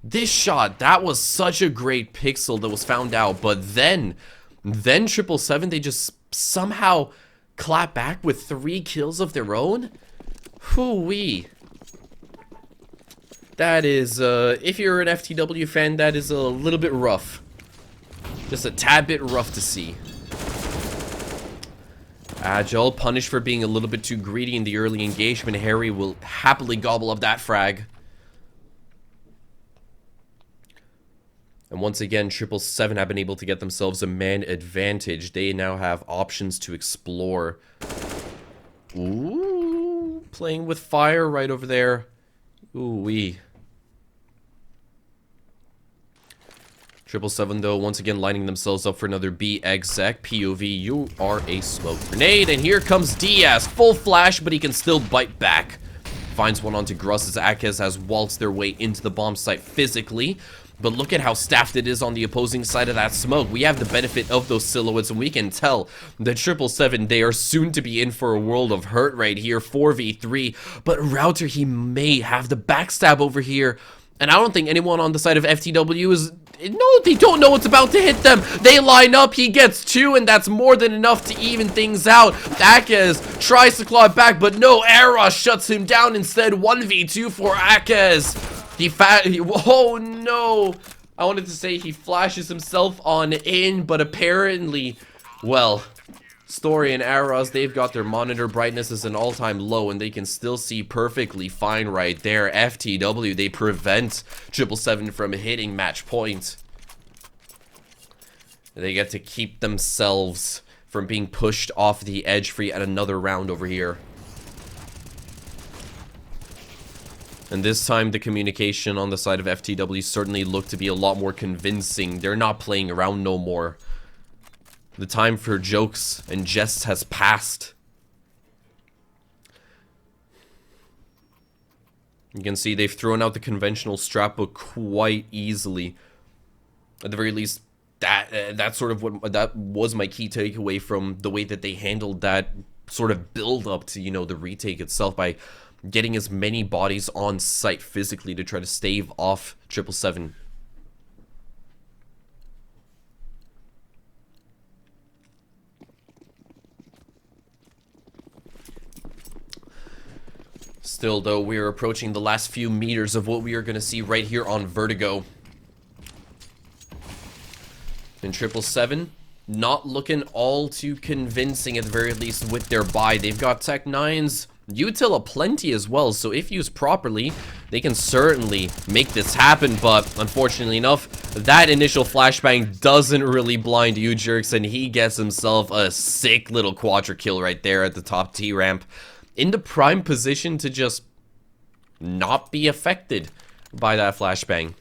This shot, that was such a great pixel that was found out, but then 777, they just somehow clap back with 3 kills of their own? Hoo-wee. That is, if you're an FTW fan, that is a little bit rough. Just a tad bit rough to see. Agile, punished for being a little bit too greedy in the early engagement. Harry will happily gobble up that frag. And once again, 777 have been able to get themselves a man advantage. They now have options to explore. Ooh, playing with fire right over there. Ooh-wee. 777 though, once again lining themselves up for another B exec. POV, you are a smoke grenade. And here comes Diaz. Full flash, but he can still bite back. Finds one onto Gruss as Akez has waltzed their way into the bomb site physically. But look at how staffed it is on the opposing side of that smoke. We have the benefit of those silhouettes, and we can tell that 777, they are soon to be in for a world of hurt right here, 4v3. But Router, he may have the backstab over here. And I don't think anyone on the side of FTW is... No, they don't know what's about to hit them. They line up, he gets 2, and that's more than enough to even things out. Akez tries to claw it back, but no, Era shuts him down instead. 1v2 for Akez. Oh no, I wanted to say he flashes himself on in, but apparently, well, Story and Arrows, they've got their monitor brightness as an all-time low, and they can still see perfectly fine right there. FTW, they prevent 777 from hitting match point. They get to keep themselves from being pushed off the edge for yet another round over here. And this time, the communication on the side of FTW certainly looked to be a lot more convincing. They're not playing around no more. The time for jokes and jests has passed. You can see they've thrown out the conventional strap book quite easily. At the very least, that's sort of what that was my key takeaway from the way that they handled that sort of build up to, you know, the retake itself, by getting as many bodies on site physically to try to stave off 777. Still, though, we are approaching the last few meters of what we are going to see right here on Vertigo. And 777, not looking all too convincing, at the very least, with their buy. They've got Tech 9s, util aplenty as well, so if used properly, they can certainly make this happen. But unfortunately enough, that initial flashbang doesn't really blind U-Jerks, and he gets himself a sick little quadra kill right there at the top T-ramp, in the prime position to just not be affected by that flashbang.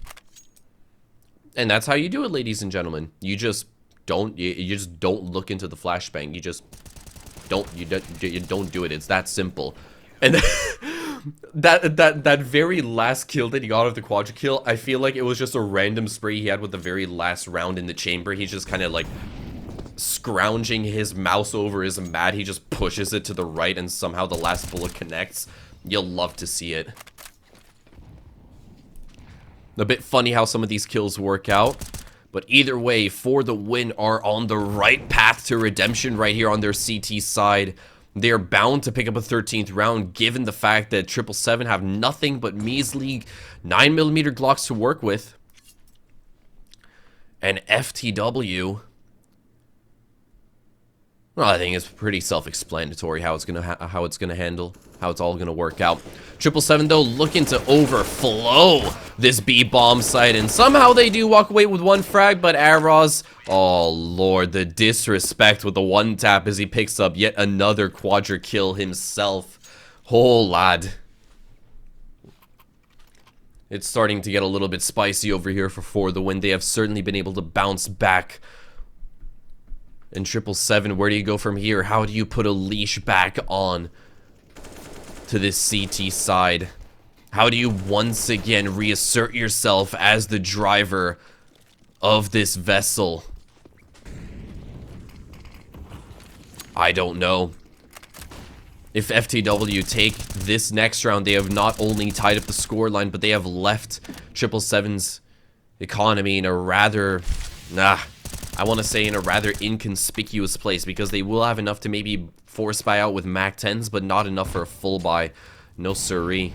And that's how you do it, ladies and gentlemen. You just don't look into the flashbang. You just don't do it. It's that simple. And that very last kill that he got of the quadra kill, I feel like it was just a random spray he had with the very last round in the chamber. He's just kind of like scrounging his mouse over his mat. He just pushes it to the right, and somehow the last bullet connects. You'll love to see it. A bit funny how some of these kills work out, but either way, For the Win are on the right path to redemption right here on their CT side. They're bound to pick up a 13th round, given the fact that 777 have nothing but measly 9mm Glocks to work with. And FTW, well, I think it's pretty self-explanatory how it's gonna handle, how it's all gonna work out. 777 though, looking to overflow this B bomb site, and somehow they do walk away with one frag. But Arroz, oh lord, the disrespect with the one tap as he picks up yet another quadra kill himself. Oh lad, it's starting to get a little bit spicy over here for the Win. They have certainly been able to bounce back. And 777, where do you go from here? How do you put a leash back on to this CT side? How do you once again reassert yourself as the driver of this vessel? I don't know. If FTW take this next round, they have not only tied up the scoreline, but they have left 777's economy in a rather... I want to say in a rather inconspicuous place, because they will have enough to maybe force buy out with Mac 10s, but not enough for a full buy. No siree.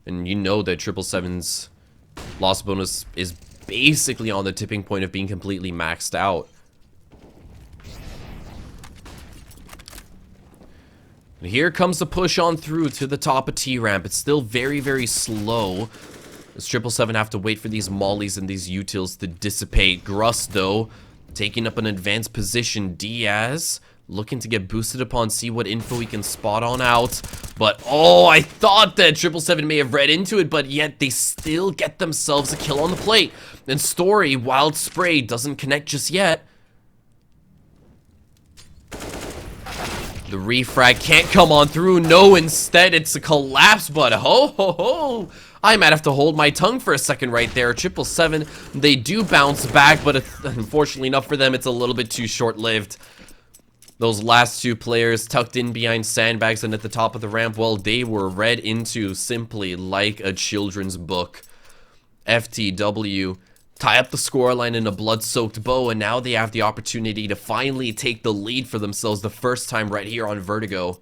And you know that 777's loss bonus is basically on the tipping point of being completely maxed out. And here comes the push on through to the top of T-ramp. It's still very, very slow, as 777 have to wait for these mollies and these utils to dissipate. Gruss, though, taking up an advanced position. Diaz Looking to get boosted upon, see what info we can spot on out. But, oh, I thought that 777 may have read into it, but yet they still get themselves a kill on the plate. And Story, Wild Spray, doesn't connect just yet. The refrag can't come on through. No, instead it's a collapse, but ho ho ho. I might have to hold my tongue for a second right there. 777, they do bounce back, but unfortunately enough for them, it's a little bit too short-lived. Those last two players tucked in behind sandbags and at the top of the ramp, well, they were read into simply like a children's book. FTW tie up the scoreline in a blood-soaked bow, and now they have the opportunity to finally take the lead for themselves the first time right here on Vertigo.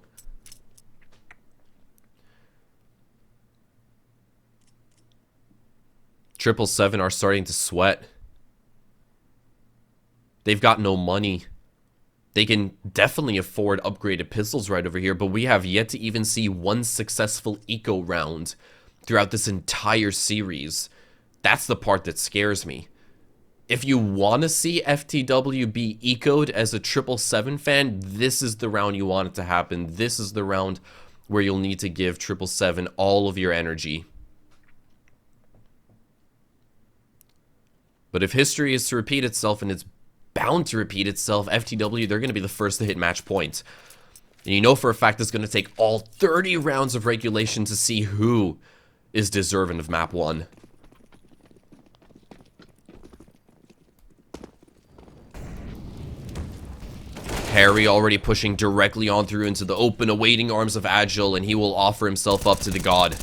Triple Seven are starting to sweat. They've got no money. They can definitely afford upgraded pistols right over here, but we have yet to even see one successful eco round throughout this entire series. That's the part that scares me. If you want to see FTW be ecoed as a 777 fan, this is the round you want it to happen. This is the round where you'll need to give 777 all of your energy. But if history is to repeat itself, and it's bound to repeat itself, FTW, they're going to be the first to hit match point. And you know for a fact it's going to take all 30 rounds of regulation to see who is deserving of map 1. Harry already pushing directly on through into the open, awaiting arms of Agile, and he will offer himself up to the god.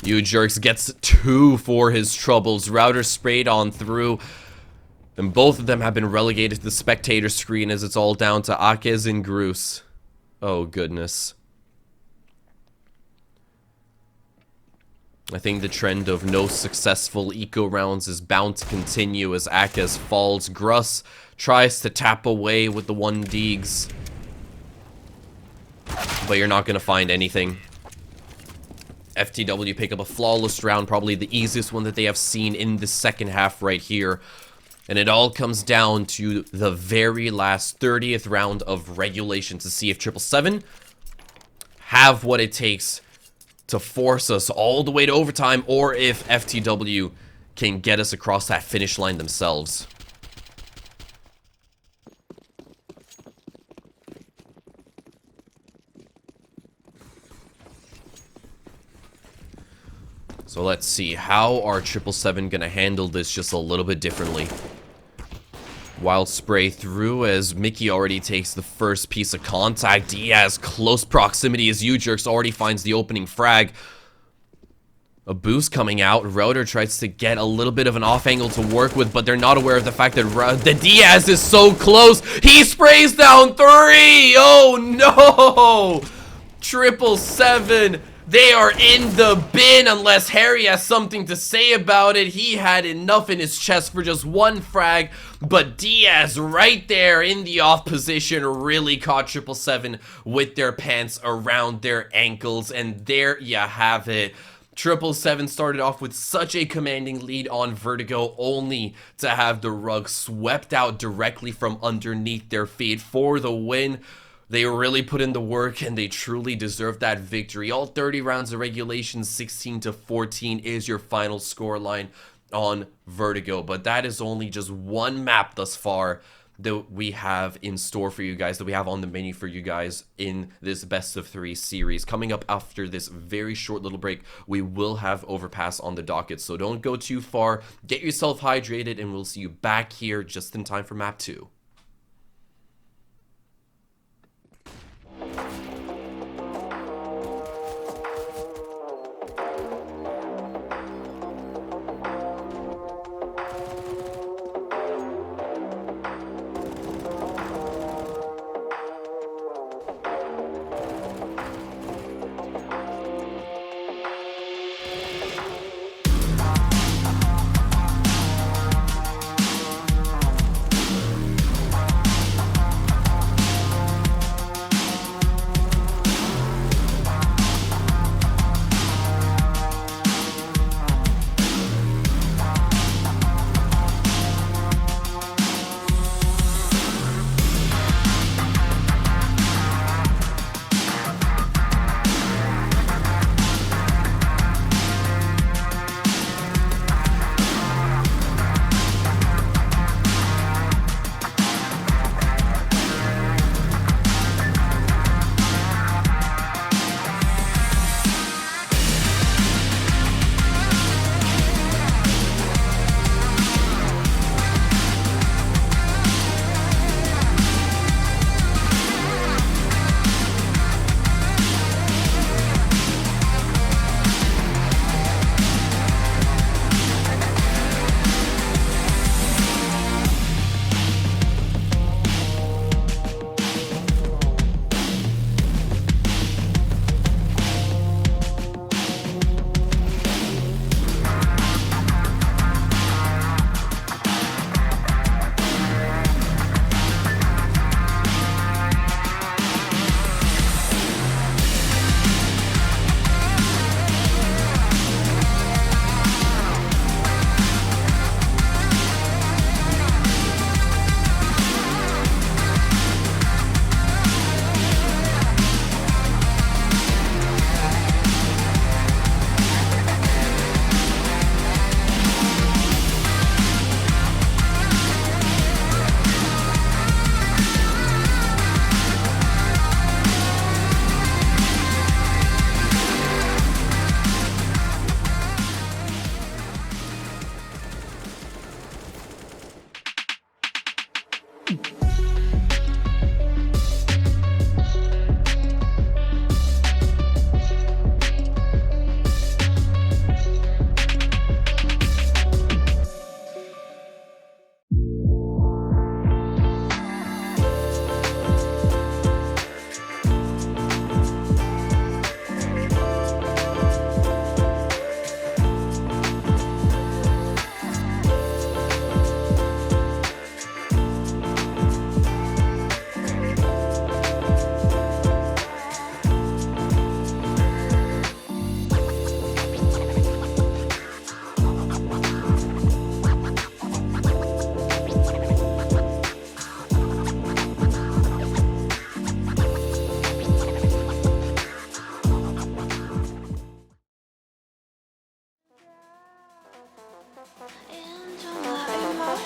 Jerks gets 2 for his troubles. Router sprayed on through. And both of them have been relegated to the spectator screen as it's all down to Akez and Groose. Oh, goodness. I think the trend of no successful eco rounds is bound to continue as Akez falls. Gruss tries to tap away with the 1 Deegs. But you're not going to find anything. FTW pick up a flawless round, probably the easiest one that they have seen in the second half right here. And it all comes down to the very last 30th round of regulation to see if 777 have what it takes to force us all the way to overtime, or if FTW can get us across that finish line themselves. So let's see, how are 777 gonna handle this just a little bit differently? Wild spray through as Mickey already takes the first piece of contact. Diaz close proximity as Jerks already finds the opening frag. A boost coming out. Router tries to get a little bit of an off angle to work with, but they're not aware of the fact that the Diaz is so close. He sprays down 3. Oh no! 777. They are in the bin unless Harry has something to say about it. He had enough in his chest for just 1 frag, but Diaz right there in the off position really caught 777 with their pants around their ankles, and there you have it. 777 started off with such a commanding lead on Vertigo, only to have the rug swept out directly from underneath their feet for the win. They really put in the work, and they truly deserve that victory. All 30 rounds of regulation, 16-14 is your final scoreline on Vertigo. But that is only just one map thus far that we have in store for you guys, that we have on the menu for you guys in this best of 3 series. Coming up after this very short little break, we will have Overpass on the docket. So don't go too far. Get yourself hydrated, and we'll see you back here just in time for map 2.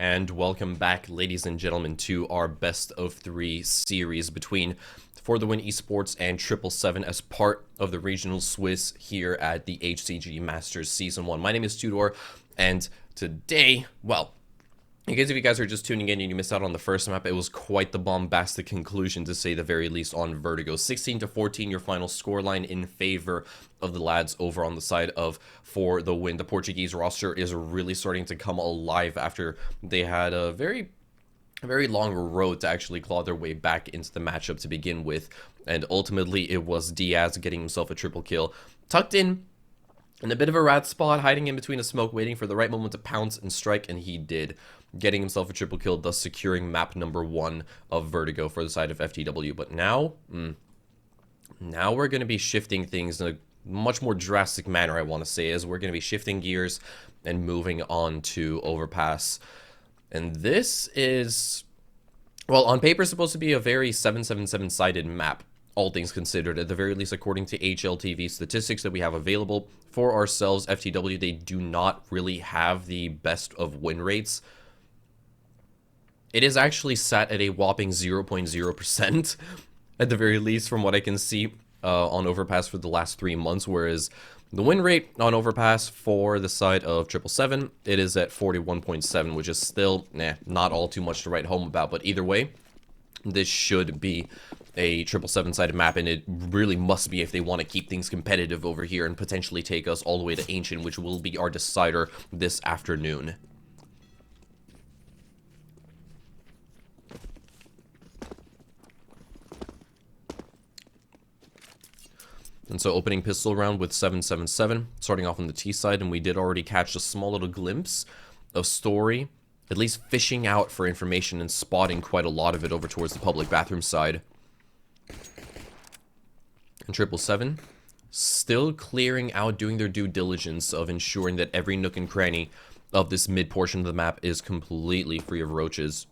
And welcome back, ladies and gentlemen, to our best of 3 series between For the Win Esports and 777 as part of the Regional Swiss here at the HCG Masters Season 1. My name is Tudor, and today, well, in case if you guys are just tuning in and you missed out on the first map, it was quite the bombastic conclusion, to say the very least, on Vertigo. 16-14, your final scoreline in favor of the lads over on the side of For the Win. The Portuguese roster is really starting to come alive after they had a very long road to actually claw their way back into the matchup to begin with. And ultimately, it was Diaz getting himself a triple kill, tucked in a bit of a rat spot, hiding in between a smoke, waiting for the right moment to pounce and strike, and he did, getting himself a triple kill, thus securing map number 1 of Vertigo for the side of FTW. But now we're going to be shifting things in a much more drastic manner, I want to say, as we're going to be shifting gears and moving on to Overpass. And this is, well, on paper, supposed to be a very 777-sided map, all things considered, at the very least according to HLTV statistics that we have available for ourselves. FTW, they do not really have the best of win rates. It is actually sat at a whopping 0.0% at the very least from what I can see on Overpass for the last 3 months, whereas the win rate on Overpass for the side of 777, it is at 41.7, which is still not all too much to write home about. But either way, this should be a 777-sided map, and it really must be if they want to keep things competitive over here and potentially take us all the way to Ancient, which will be our decider this afternoon. And so opening pistol round with 777, starting off on the T side, and we did already catch a small little glimpse of Story, at least fishing out for information and spotting quite a lot of it over towards the public bathroom side. And 777, still clearing out, doing their due diligence of ensuring that every nook and cranny of this mid portion of the map is completely free of roaches.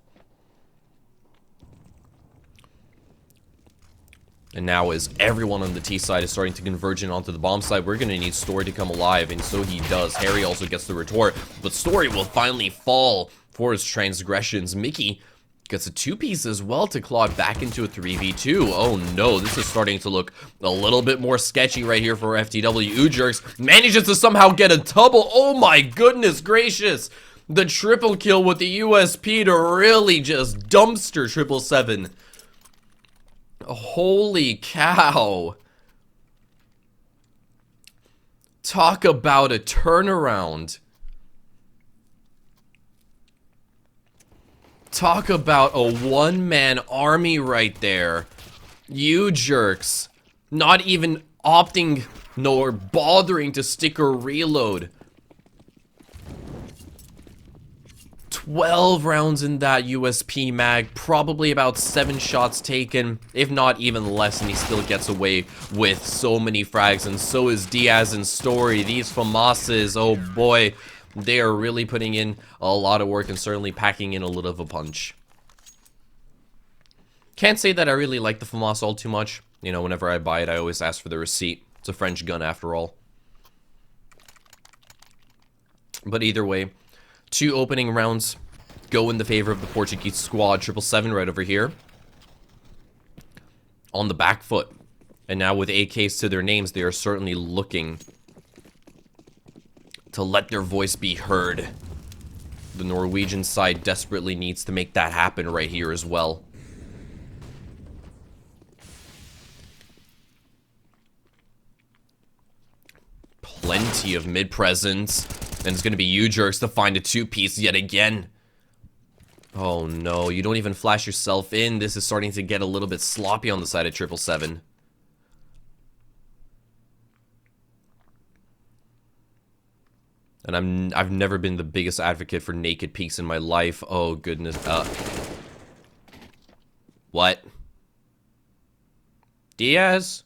And now as everyone on the T side is starting to converge in onto the bomb side, we're going to need Story to come alive, and so he does. Harry also gets the retort, but Story will finally fall for his transgressions. Mickey gets a 2-piece as well to claw back into a 3v2. Oh no, this is starting to look a little bit more sketchy right here for FTW. Ujerks manages to somehow get a double. Oh my goodness gracious. The triple kill with the USP to really just dumpster 777. Holy cow. Talk about a turnaround. Talk about a one-man army right there. You jerks. Not even opting nor bothering to stick or reload. 12 rounds in that USP mag, probably about 7 shots taken, if not even less, and he still gets away with so many frags, and so is Diaz and Story. These FAMASes, oh boy, they are really putting in a lot of work and certainly packing in a little of a punch. Can't say that I really like the FAMAS all too much. You know, whenever I buy it, I always ask for the receipt. It's a French gun after all. But either way, 2 opening rounds go in the favor of the Portuguese squad. 777 right over here on the back foot. And now with AKs to their names, they are certainly looking to let their voice be heard. The Norwegian side desperately needs to make that happen right here as well. Plenty of mid presence. And it's going to be Ujerks to find a 2-piece yet again. Oh no, you don't even flash yourself in. This is starting to get a little bit sloppy on the side of 777. And I've never been the biggest advocate for naked peeks in my life. Oh goodness. What? Diaz?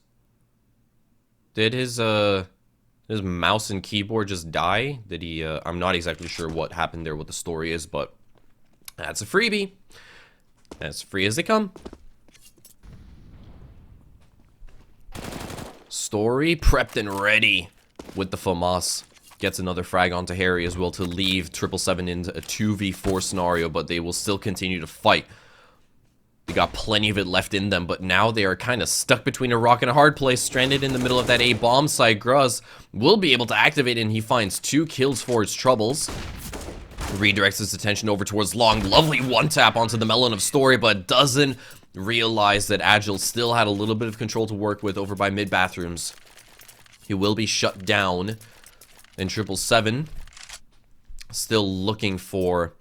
Did his mouse and keyboard just die? Did he, I'm not exactly sure what happened there, what the story is, but that's a freebie. As free as they come. Story prepped and ready with the FAMAS. Gets another frag onto Harry as well to leave 777 in a 2v4 scenario, but they will still continue to fight. They got plenty of it left in them, but now they are kind of stuck between a rock and a hard place, stranded in the middle of that A bomb site. Gruz will be able to activate it, and he finds 2 kills for his troubles. Redirects his attention over towards Long. Lovely one tap onto the melon of Story, but doesn't realize that Agile still had a little bit of control to work with over by mid bathrooms. He will be shut down, and 777 still looking for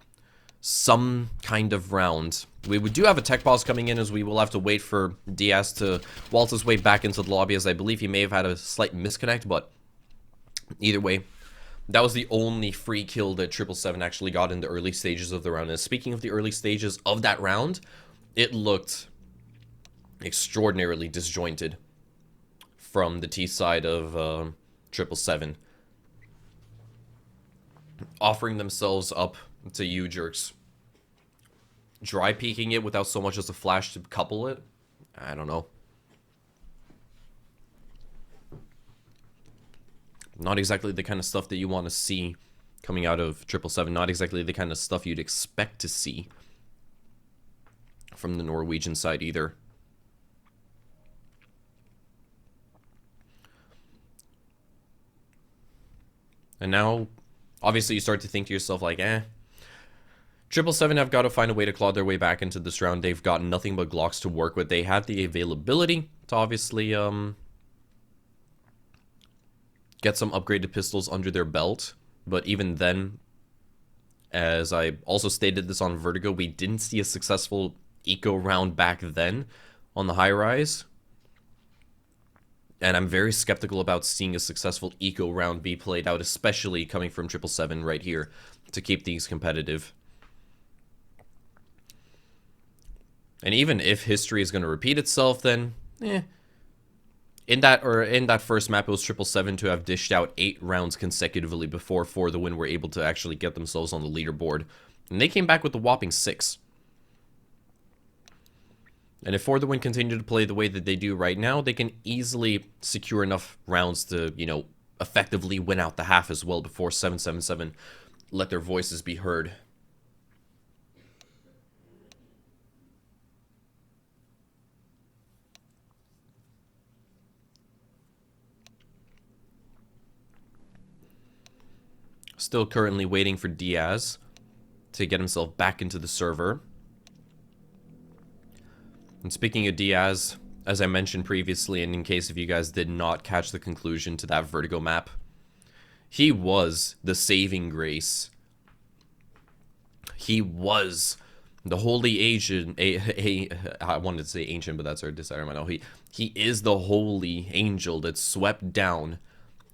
some kind of round. We do have a tech pause coming in, as we will have to wait for Diaz to waltz his way back into the lobby, as I believe he may have had a slight misconnect, but either way, that was the only free kill that 777 actually got in the early stages of the round. And speaking of the early stages of that round, it looked extraordinarily disjointed from the T side of 777. Offering themselves up to you jerks. Dry peeking it without so much as a flash to couple it? I don't know. Not exactly the kind of stuff that you want to see coming out of 777. Not exactly the kind of stuff you'd expect to see from the Norwegian side either. And now, obviously, you start to think to yourself, like, 777 have got to find a way to claw their way back into this round. They've got nothing but Glocks to work with. They have the availability to obviously get some upgraded pistols under their belt. But even then, as I also stated this on Vertigo, we didn't see a successful eco round back then on the high rise. And I'm very skeptical about seeing a successful eco round be played out, especially coming from 777 right here, to keep things competitive. And even if history is going to repeat itself, then, In that first map, it was 777 to have dished out 8 rounds consecutively before For the Win were able to actually get themselves on the leaderboard. And they came back with a whopping 6. And if For the Win continue to play the way that they do right now, they can easily secure enough rounds to, you know, effectively win out the half as well before 777 let their voices be heard. Still currently waiting for Diaz to get himself back into the server. And speaking of Diaz, as I mentioned previously, and in case if you guys did not catch the conclusion to that Vertigo map, he was the saving grace. He was the holy agent. I wanted to say ancient, but that's our disarmament. No, he is the holy angel that swept down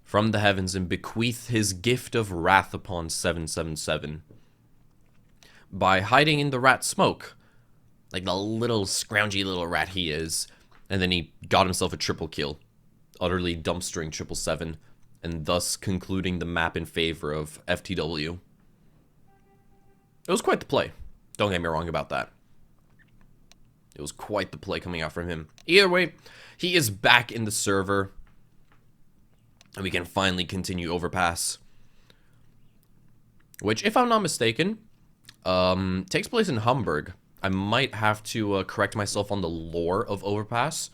from the heavens and bequeathed his gift of wrath upon 777 by hiding in the rat smoke, like the little scroungy little rat he is. And then he got himself a triple kill, utterly dumpstering 777, and thus concluding the map in favor of FTW. It was quite the play. Don't get me wrong about that. It was quite the play coming out from him. Either way, he is back in the server, and we can finally continue Overpass, which, if I'm not mistaken, takes place in Hamburg. I might have to correct myself on the lore of Overpass.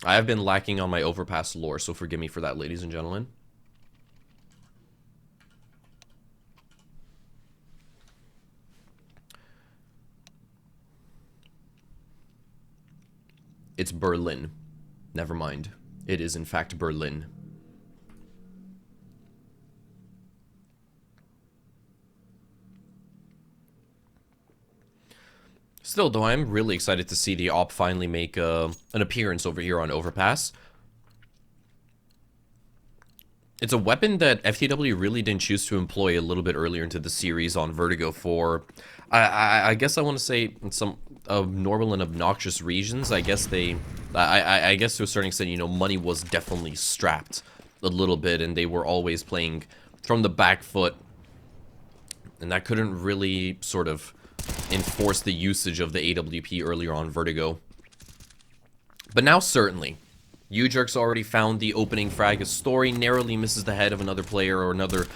I have been lacking on my Overpass lore, so forgive me for that, ladies and gentlemen. It's Berlin. Never mind. It is, in fact, Berlin. Still, though, I'm really excited to see the op finally make an appearance over here on Overpass. It's a weapon that FTW really didn't choose to employ a little bit earlier into the series on Vertigo for, I guess I want to say, some abnormal and obnoxious reasons. I guess I guess to a certain extent, you know, money was definitely strapped a little bit, and they were always playing from the back foot, and that couldn't really sort of enforce the usage of the AWP earlier on Vertigo. But now, certainly, U-Jerk's already found the opening frag as Story narrowly misses the head of another player or another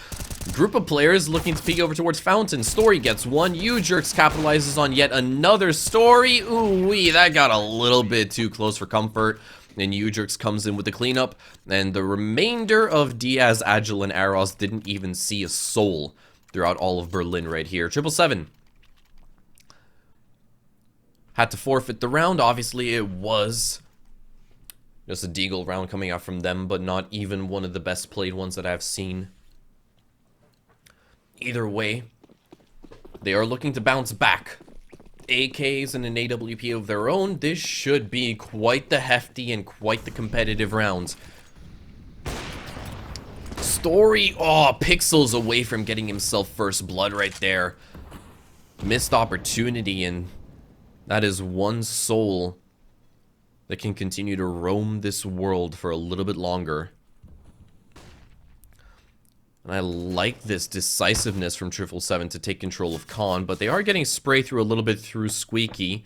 group of players looking to peek over towards Fountain. Story gets one. U-Jerks capitalizes on yet another. Story. Ooh-wee, that got a little bit too close for comfort. And U-Jerks comes in with the cleanup. And the remainder of Diaz, Agile, and Aros didn't even see a soul throughout all of Berlin right here. 777 had to forfeit the round. Obviously, it was just a Deagle round coming out from them, but not even one of the best played ones that I've seen. Either way, they are looking to bounce back. AKs and an AWP of their own. This should be quite the hefty and quite the competitive round. Story, oh, pixels away from getting himself first blood right there. Missed opportunity, and that is one soul that can continue to roam this world for a little bit longer. And I like this decisiveness from 777 to take control of Khan, but they are getting spray through a little bit through Squeaky.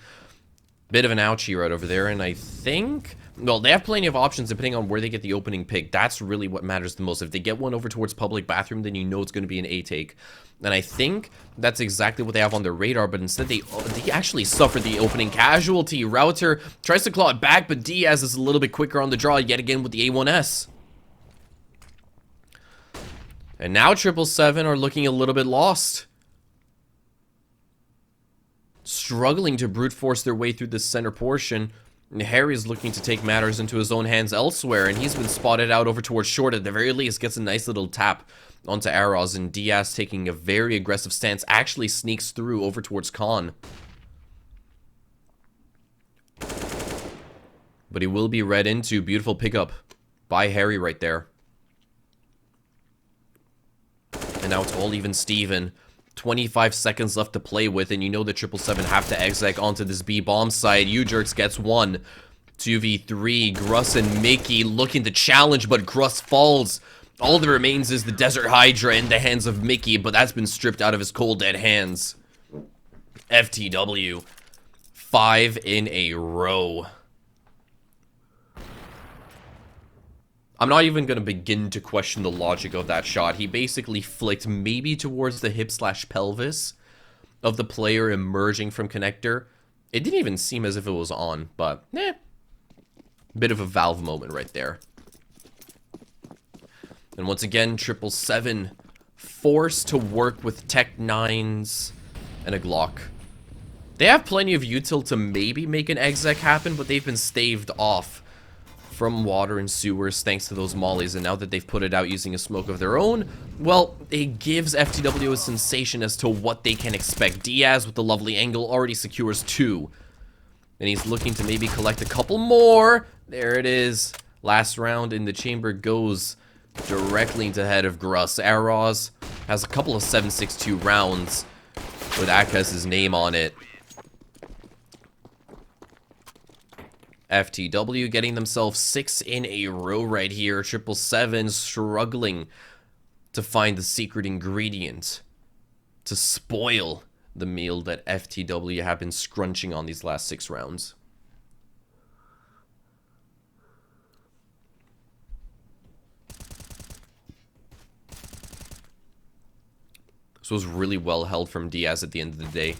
Bit of an ouchie right over there, and I think... Well, they have plenty of options depending on where they get the opening pick. That's really what matters the most. If they get one over towards public bathroom, then you know it's going to be an A-take. And I think that's exactly what they have on their radar, but instead they actually suffered the opening casualty. Router tries to claw it back, but Diaz is a little bit quicker on the draw yet again with the A1S. And now 777 are looking a little bit lost. Struggling to brute force their way through this center portion. And Harry's looking to take matters into his own hands elsewhere, and he's been spotted out over towards short. At the very least, gets a nice little tap onto Aros, and Diaz, taking a very aggressive stance, actually sneaks through over towards Khan. But he will be read into. Beautiful pickup by Harry right there. And now it's all even Steven. 25 seconds left to play with, and you know that 777 have to exec onto this B bomb site. U-Jerks gets one. 2v3. Gruss and Mickey looking to challenge, but Gruss falls. All that remains is the Desert Hydra in the hands of Mickey, but that's been stripped out of his cold dead hands. FTW. 5 in a row. I'm not even going to begin to question the logic of that shot. He basically flicked maybe towards the hip/pelvis of the player emerging from connector. It didn't even seem as if it was on, but bit of a Valve moment right there. And once again, 777 forced to work with Tech 9s and a Glock. They have plenty of util to maybe make an exec happen, but they've been staved off from water and sewers thanks to those mollies, and now that they've put it out using a smoke of their own, well, it gives FTW a sensation as to what they can expect. Diaz with the lovely angle already secures 2, and he's looking to maybe collect a couple more. There it is. Last round in the chamber goes directly into the head of Gruss. Aros has a couple of 7.62 rounds with Akas's name on it. FTW getting themselves 6 in a row right here. 777 struggling to find the secret ingredient to spoil the meal that FTW have been scrunching on these last 6 rounds. This was really well held from Diaz at the end of the day.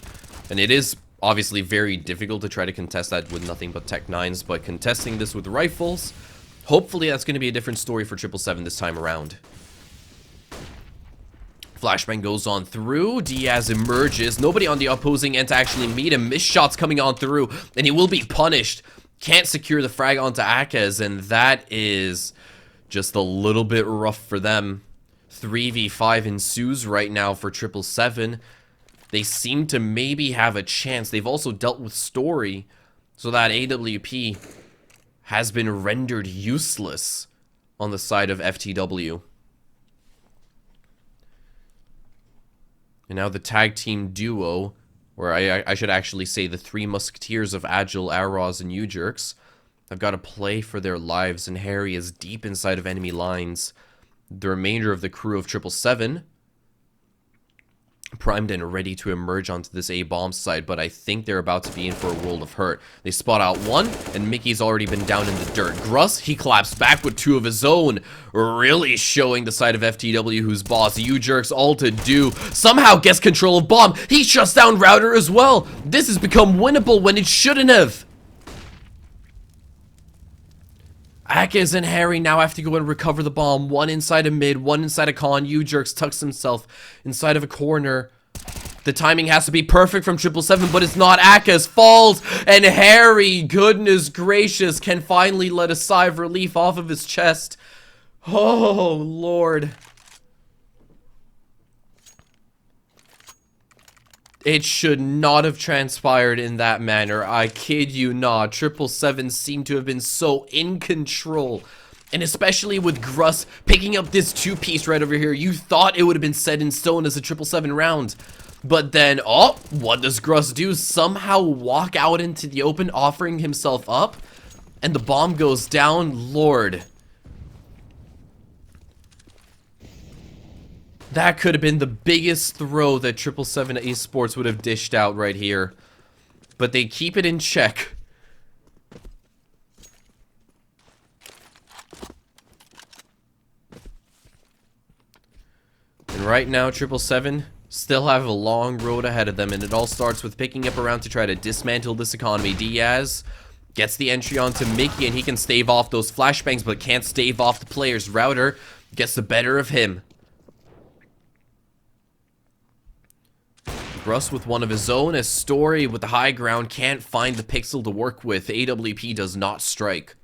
And it is obviously very difficult to try to contest that with nothing but Tech 9s, but contesting this with rifles, hopefully that's going to be a different story for 777 this time around. Flashbang goes on through. Diaz emerges. Nobody on the opposing end to actually meet him. Missed shots coming on through, and he will be punished. Can't secure the frag onto Akaz, and that is just a little bit rough for them. 3v5 ensues right now for 777. They seem to maybe have a chance. They've also dealt with Story, so that AWP has been rendered useless on the side of FTW. And now the tag team duo, or I should actually say the 3 musketeers of Agile, Aros, and U-Jerks, have got to play for their lives, and Harry is deep inside of enemy lines. The remainder of the crew of 777 primed and ready to emerge onto this A-bomb site, but I think they're about to be in for a world of hurt. They spot out one, and Mickey's already been down in the dirt. Gruss, he collapsed back with two of his own, really showing the side of FTW who's boss. U-Jerks all to do, somehow gets control of bomb. He shuts down Router as well. This has become winnable when it shouldn't have. Akez and Harry now have to go and recover the bomb. One inside a mid, one inside a con. U-Jerks tucks himself inside of a corner. The timing has to be perfect from 777, but it's not. Akez falls, and Harry, goodness gracious, can finally let a sigh of relief off of his chest. Oh, Lord. It should not have transpired in that manner. I kid you not. 777 seemed to have been so in control. And especially with Gruss picking up this two-piece right over here. You thought it would have been set in stone as a 777 round. But then, oh, what does Gruss do? Somehow walk out into the open, offering himself up. And the bomb goes down. Lord. That could have been the biggest throw that 777 Esports would have dished out right here. But they keep it in check. And right now, 777 still have a long road ahead of them. And it all starts with picking up around to try to dismantle this economy. Diaz gets the entry onto Mickey, and he can stave off those flashbangs, but can't stave off the players. Router gets the better of him. Gruss with one of his own, as Story with the high ground can't find the pixel to work with. AWP does not strike.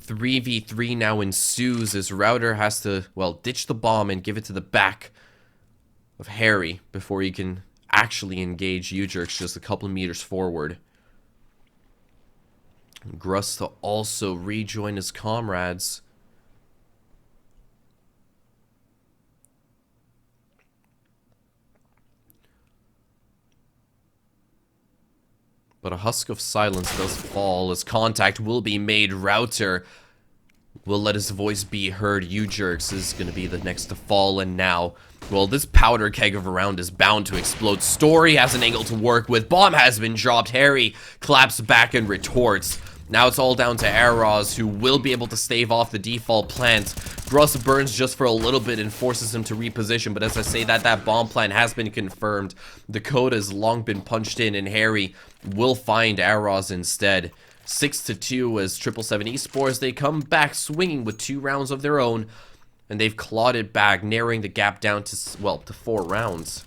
3v3 now ensues as Router has to, well, ditch the bomb and give it to the back of Harry before he can actually engage U-Jerks just a couple of meters forward. Gruss to also rejoin his comrades. But a husk of silence does fall as contact will be made. Router will let his voice be heard. U-Jerks is going to be the next to fall, and now, well, this powder keg of a round is bound to explode. Story has an angle to work with. Bomb has been dropped. Harry claps back and retorts. Now it's all down to Aroz, who will be able to stave off the default plant. Gruss burns just for a little bit and forces him to reposition, but as I say that bomb plan has been confirmed. The code has long been punched in, and Harry will find Aroz instead. 6-2 as 777 Esports, they come back swinging with 2 rounds of their own, and they've clawed it back, narrowing the gap down to, well, to 4 rounds.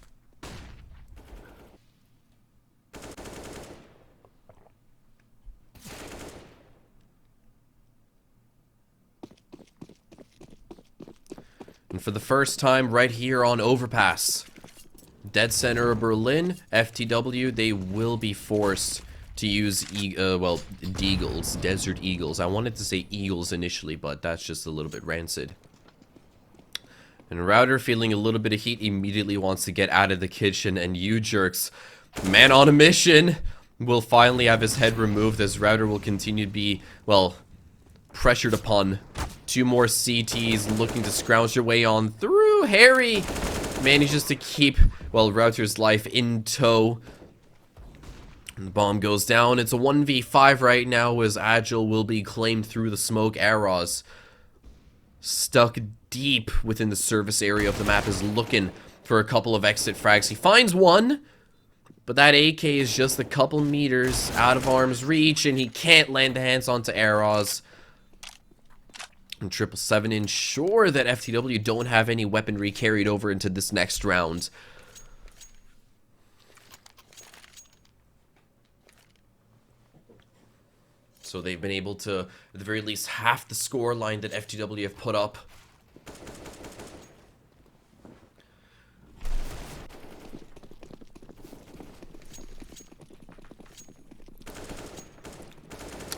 And for the first time right here on Overpass, dead center of Berlin, FTW, they will be forced to use, Deagles, Desert Eagles. I wanted to say Eagles initially, but that's just a little bit rancid. And Router, feeling a little bit of heat, immediately wants to get out of the kitchen, and U-Jerks, man on a mission, will finally have his head removed as Router will continue to be, well, pressured upon. 2 more CTs looking to scrounge their way on through. Harry manages to keep, well, Router's life in tow. And the bomb goes down. It's a 1v5 right now as Agile will be claimed through the smoke. Aroz, stuck deep within the service area of the map, is looking for a couple of exit frags. He finds one, but that AK is just a couple meters out of arm's reach, and he can't land the hands onto Aroz. And 777 ensure that FTW don't have any weaponry carried over into this next round. So they've been able to, at the very least, half the score line that FTW have put up.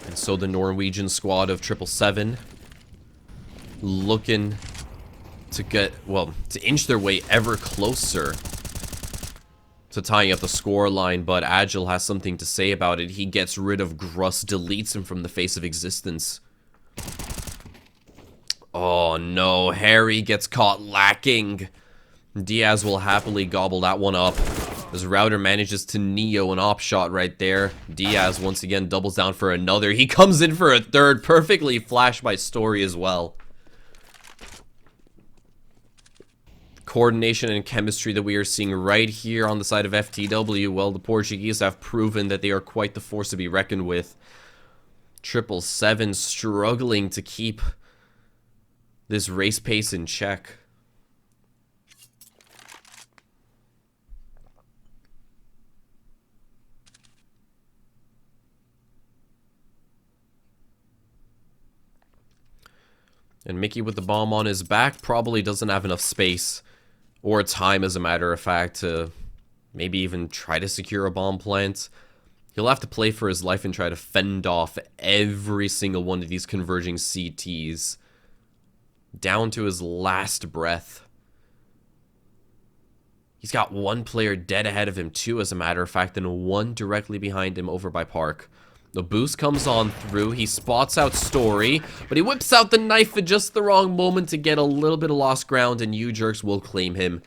And so the Norwegian squad of 777 looking to get, well, to inch their way ever closer to tying up the score line, but Agile has something to say about it. He gets rid of Gruss, deletes him from the face of existence. Oh no, Harry gets caught lacking. Diaz will happily gobble that one up. As Router manages to Neo an op shot right there. Diaz once again doubles down for another. He comes in for a third. Perfectly flashed by Story as well. Coordination and chemistry that we are seeing right here on the side of FTW. Well, the Portuguese have proven that they are quite the force to be reckoned with. 777 struggling to keep this race pace in check. And Mickey with the bomb on his back probably doesn't have enough space or time, as a matter of fact, to maybe even try to secure a bomb plant. He'll have to play for his life and try to fend off every single one of these converging CTs down to his last breath. He's got one player dead ahead of him too, as a matter of fact, and one directly behind him over by Park. The boost comes on through. He spots out Story, but he whips out the knife at just the wrong moment to get a little bit of lost ground, and U-Jerks will claim him.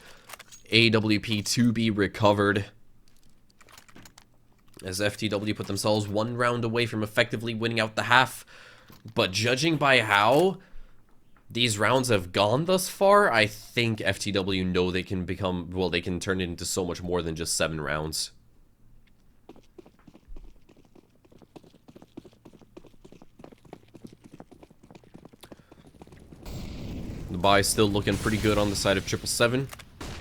AWP to be recovered. As FTW put themselves one round away from effectively winning out the half. But judging by how these rounds have gone thus far, I think FTW know they can become, well, they can turn it into so much more than just 7 rounds. The buy still looking pretty good on the side of 777,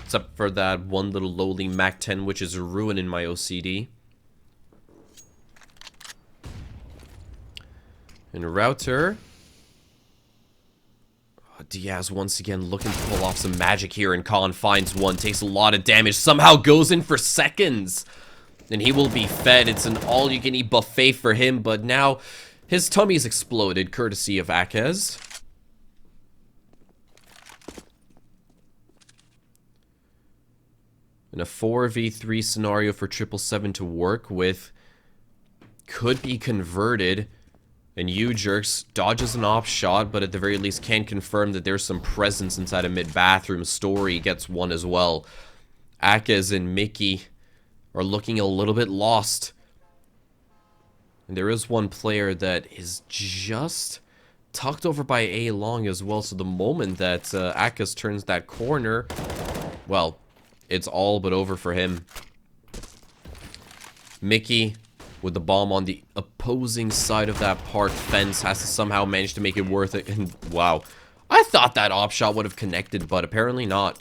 except for that one little lowly Mac 10, which is ruining my OCD. And Router. Oh, Diaz once again looking to pull off some magic here, and Khan finds one, takes a lot of damage, somehow goes in for seconds. And he will be fed. It's an all-you-can-eat buffet for him, but now his tummy's exploded, courtesy of Akez. And a 4v3 scenario for 777 to work with could be converted. And U-Jerks dodges an off shot, but at the very least can confirm that there's some presence inside a mid-bathroom. Story gets one as well. Akez and Mickey are looking a little bit lost. And there is one player that is just tucked over by A long as well. So the moment that Akez turns that corner, well, it's all but over for him. Mickey with the bomb on the opposing side of that park fence has to somehow manage to make it worth it. And wow, I thought that op shot would have connected, but apparently not.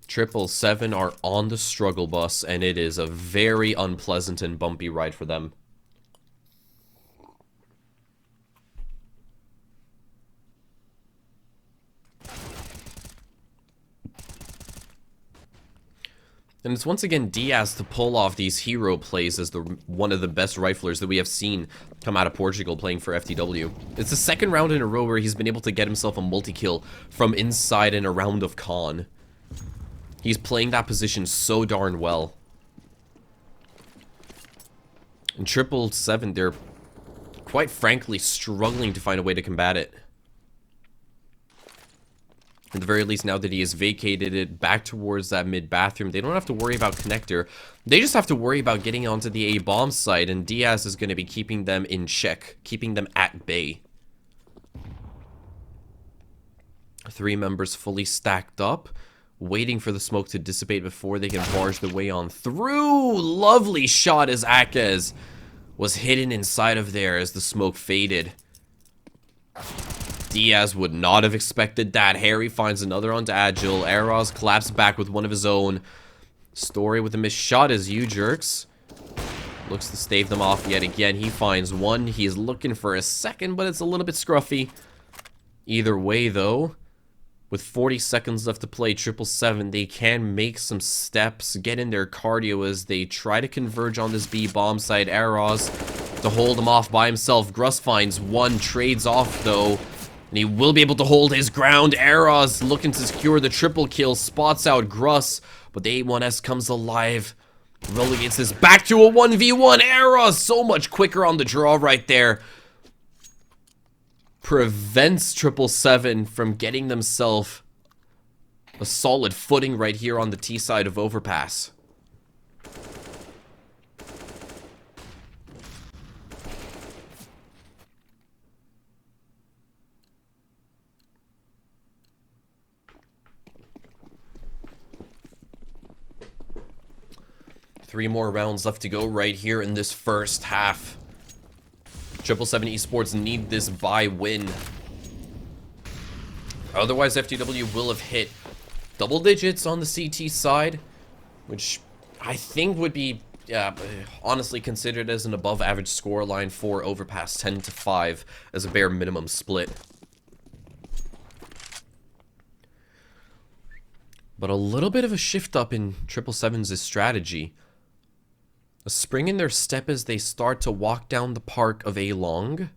777 are on the struggle bus, and it is a very unpleasant and bumpy ride for them. And it's once again Diaz to pull off these hero plays as one of the best riflers that we have seen come out of Portugal playing for FTW. It's the second round in a row where he's been able to get himself a multi-kill from inside and around of Khan. He's playing that position so darn well. And 777, they're quite frankly struggling to find a way to combat it. At the very least, now that he has vacated it back towards that mid-bathroom, they don't have to worry about connector. They just have to worry about getting onto the A-bomb site, and Diaz is going to be keeping them in check, keeping them at bay. 3 members fully stacked up, waiting for the smoke to dissipate before they can barge their way on through. Lovely shot as Akez was hidden inside of there as the smoke faded. Diaz would not have expected that. Harry finds another onto Agile. Eros collapses back with one of his own. Story with a missed shot as U-Jerks looks to stave them off yet again. He finds one. He is looking for a second, but it's a little bit scruffy. Either way, though, with 40 seconds left to play, 777, they can make some steps, get in their cardio as they try to converge on this B bomb site. Eros to hold him off by himself. Gruss finds one, trades off, though. And he will be able to hold his ground. Eros looking to secure the triple kill. Spots out Gruss. But the A1S comes alive. Relegates this back to a 1v1. Eros so much quicker on the draw right there. Prevents 777 from getting themselves a solid footing right here on the T side of Overpass. Three more rounds left to go right here in this first half. 777 Esports need this bye win. Otherwise, FTW will have hit double digits on the CT side, which I think would be honestly considered as an above average scoreline for Overpass, 10-5 as a bare minimum split. But a little bit of a shift up in 777's strategy. A spring in their step as they start to walk down the park of A-Long.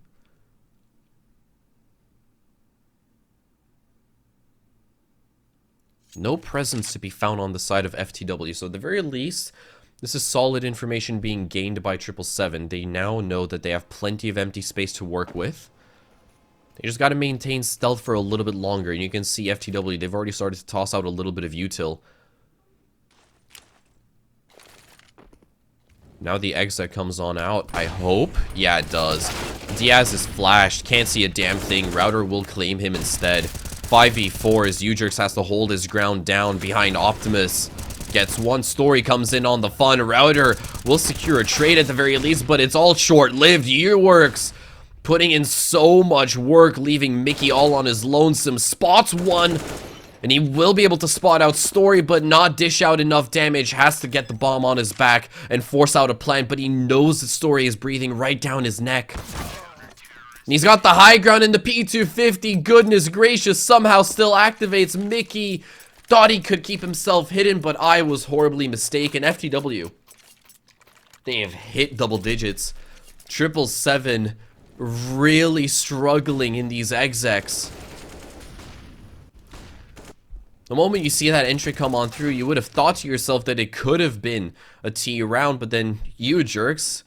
No presence to be found on the side of FTW, so at the very least, this is solid information being gained by 777. They now know that they have plenty of empty space to work with. They just got to maintain stealth for a little bit longer, and you can see FTW, they've already started to toss out a little bit of util. Now the exit comes on out, I hope. Yeah, it does. Diaz is flashed, can't see a damn thing. Router will claim him instead. 5v4 as Ujerks has to hold his ground down behind Optimus. Gets one, Story comes in on the fun. Router will secure a trade at the very least, but it's all short-lived. Ujerks putting in so much work, leaving Mickey all on his lonesome. Spots one, and he will be able to spot out Story, but not dish out enough damage. Has to get the bomb on his back and force out a plant, but he knows the Story is breathing right down his neck. And he's got the high ground in the P250. Goodness gracious, somehow still activates. Mickey thought he could keep himself hidden, but I was horribly mistaken. FTW, they have hit double digits. 777 really struggling in these execs. The moment you see that entry come on through, you would have thought to yourself that it could have been a T round, but then Ujerks,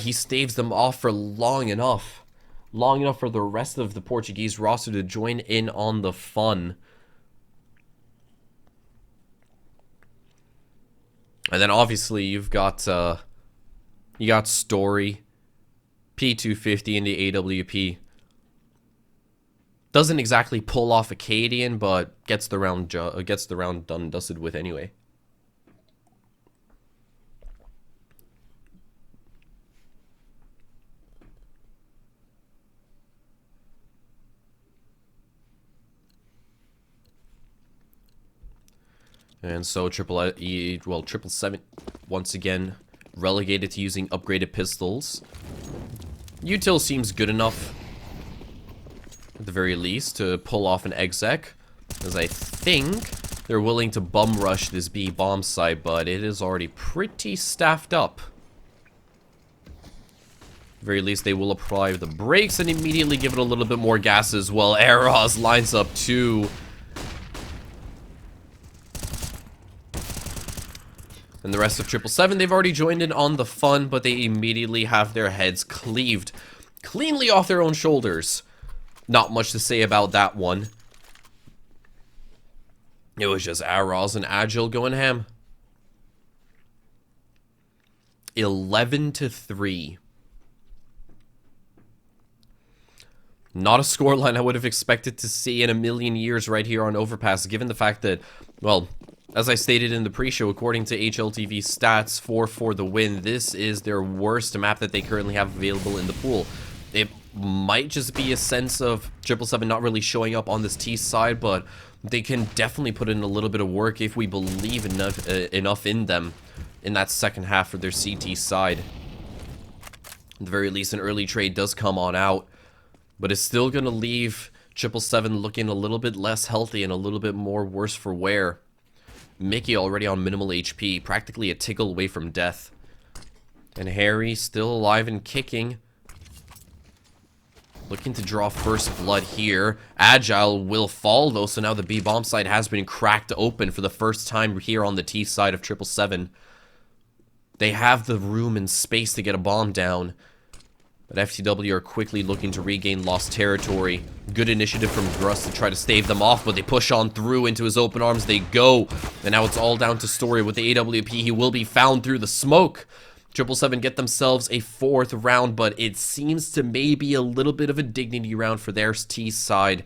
he staves them off for long enough for the rest of the Portuguese roster to join in on the fun. And then obviously you've got Story, P250 in the AWP. Doesn't exactly pull off Acadian, but gets the round done and dusted with anyway. And so 777 once again relegated to using upgraded pistols. Util seems good enough, at the very least, to pull off an exec, as I think they're willing to bum rush this B bomb site, but it is already pretty staffed up. At the very least, they will apply the brakes and immediately give it a little bit more gas as well. Eros lines up two. And the rest of 777, they've already joined in on the fun, but they immediately have their heads cleaved cleanly off their own shoulders. Not much to say about that one. It was just Aros and Agile going ham. 11-3. Not a scoreline I would have expected to see in a million years right here on Overpass, given the fact that, well, as I stated in the pre-show, according to HLTV stats, 4 for the win, this is their worst map that they currently have available in the pool. It might just be a sense of 777 not really showing up on this T side, but they can definitely put in a little bit of work if we believe enough in them in that second half for their CT side. At the very least, an early trade does come on out, but it's still going to leave 777 looking a little bit less healthy and a little bit more worse for wear. Mickey already on minimal HP, practically a tickle away from death. And Harry still alive and kicking. Looking to draw first blood here. Agile will fall though, so now the B bomb site has been cracked open for the first time here on the T side of 777. They have the room and space to get a bomb down. But FTW are quickly looking to regain lost territory. Good initiative from Gruss to try to stave them off, but they push on through into his open arms. They go. And now it's all down to Story with the AWP. He will be found through the smoke. 777 get themselves a 4th round, but it seems to maybe a little bit of a dignity round for their T side.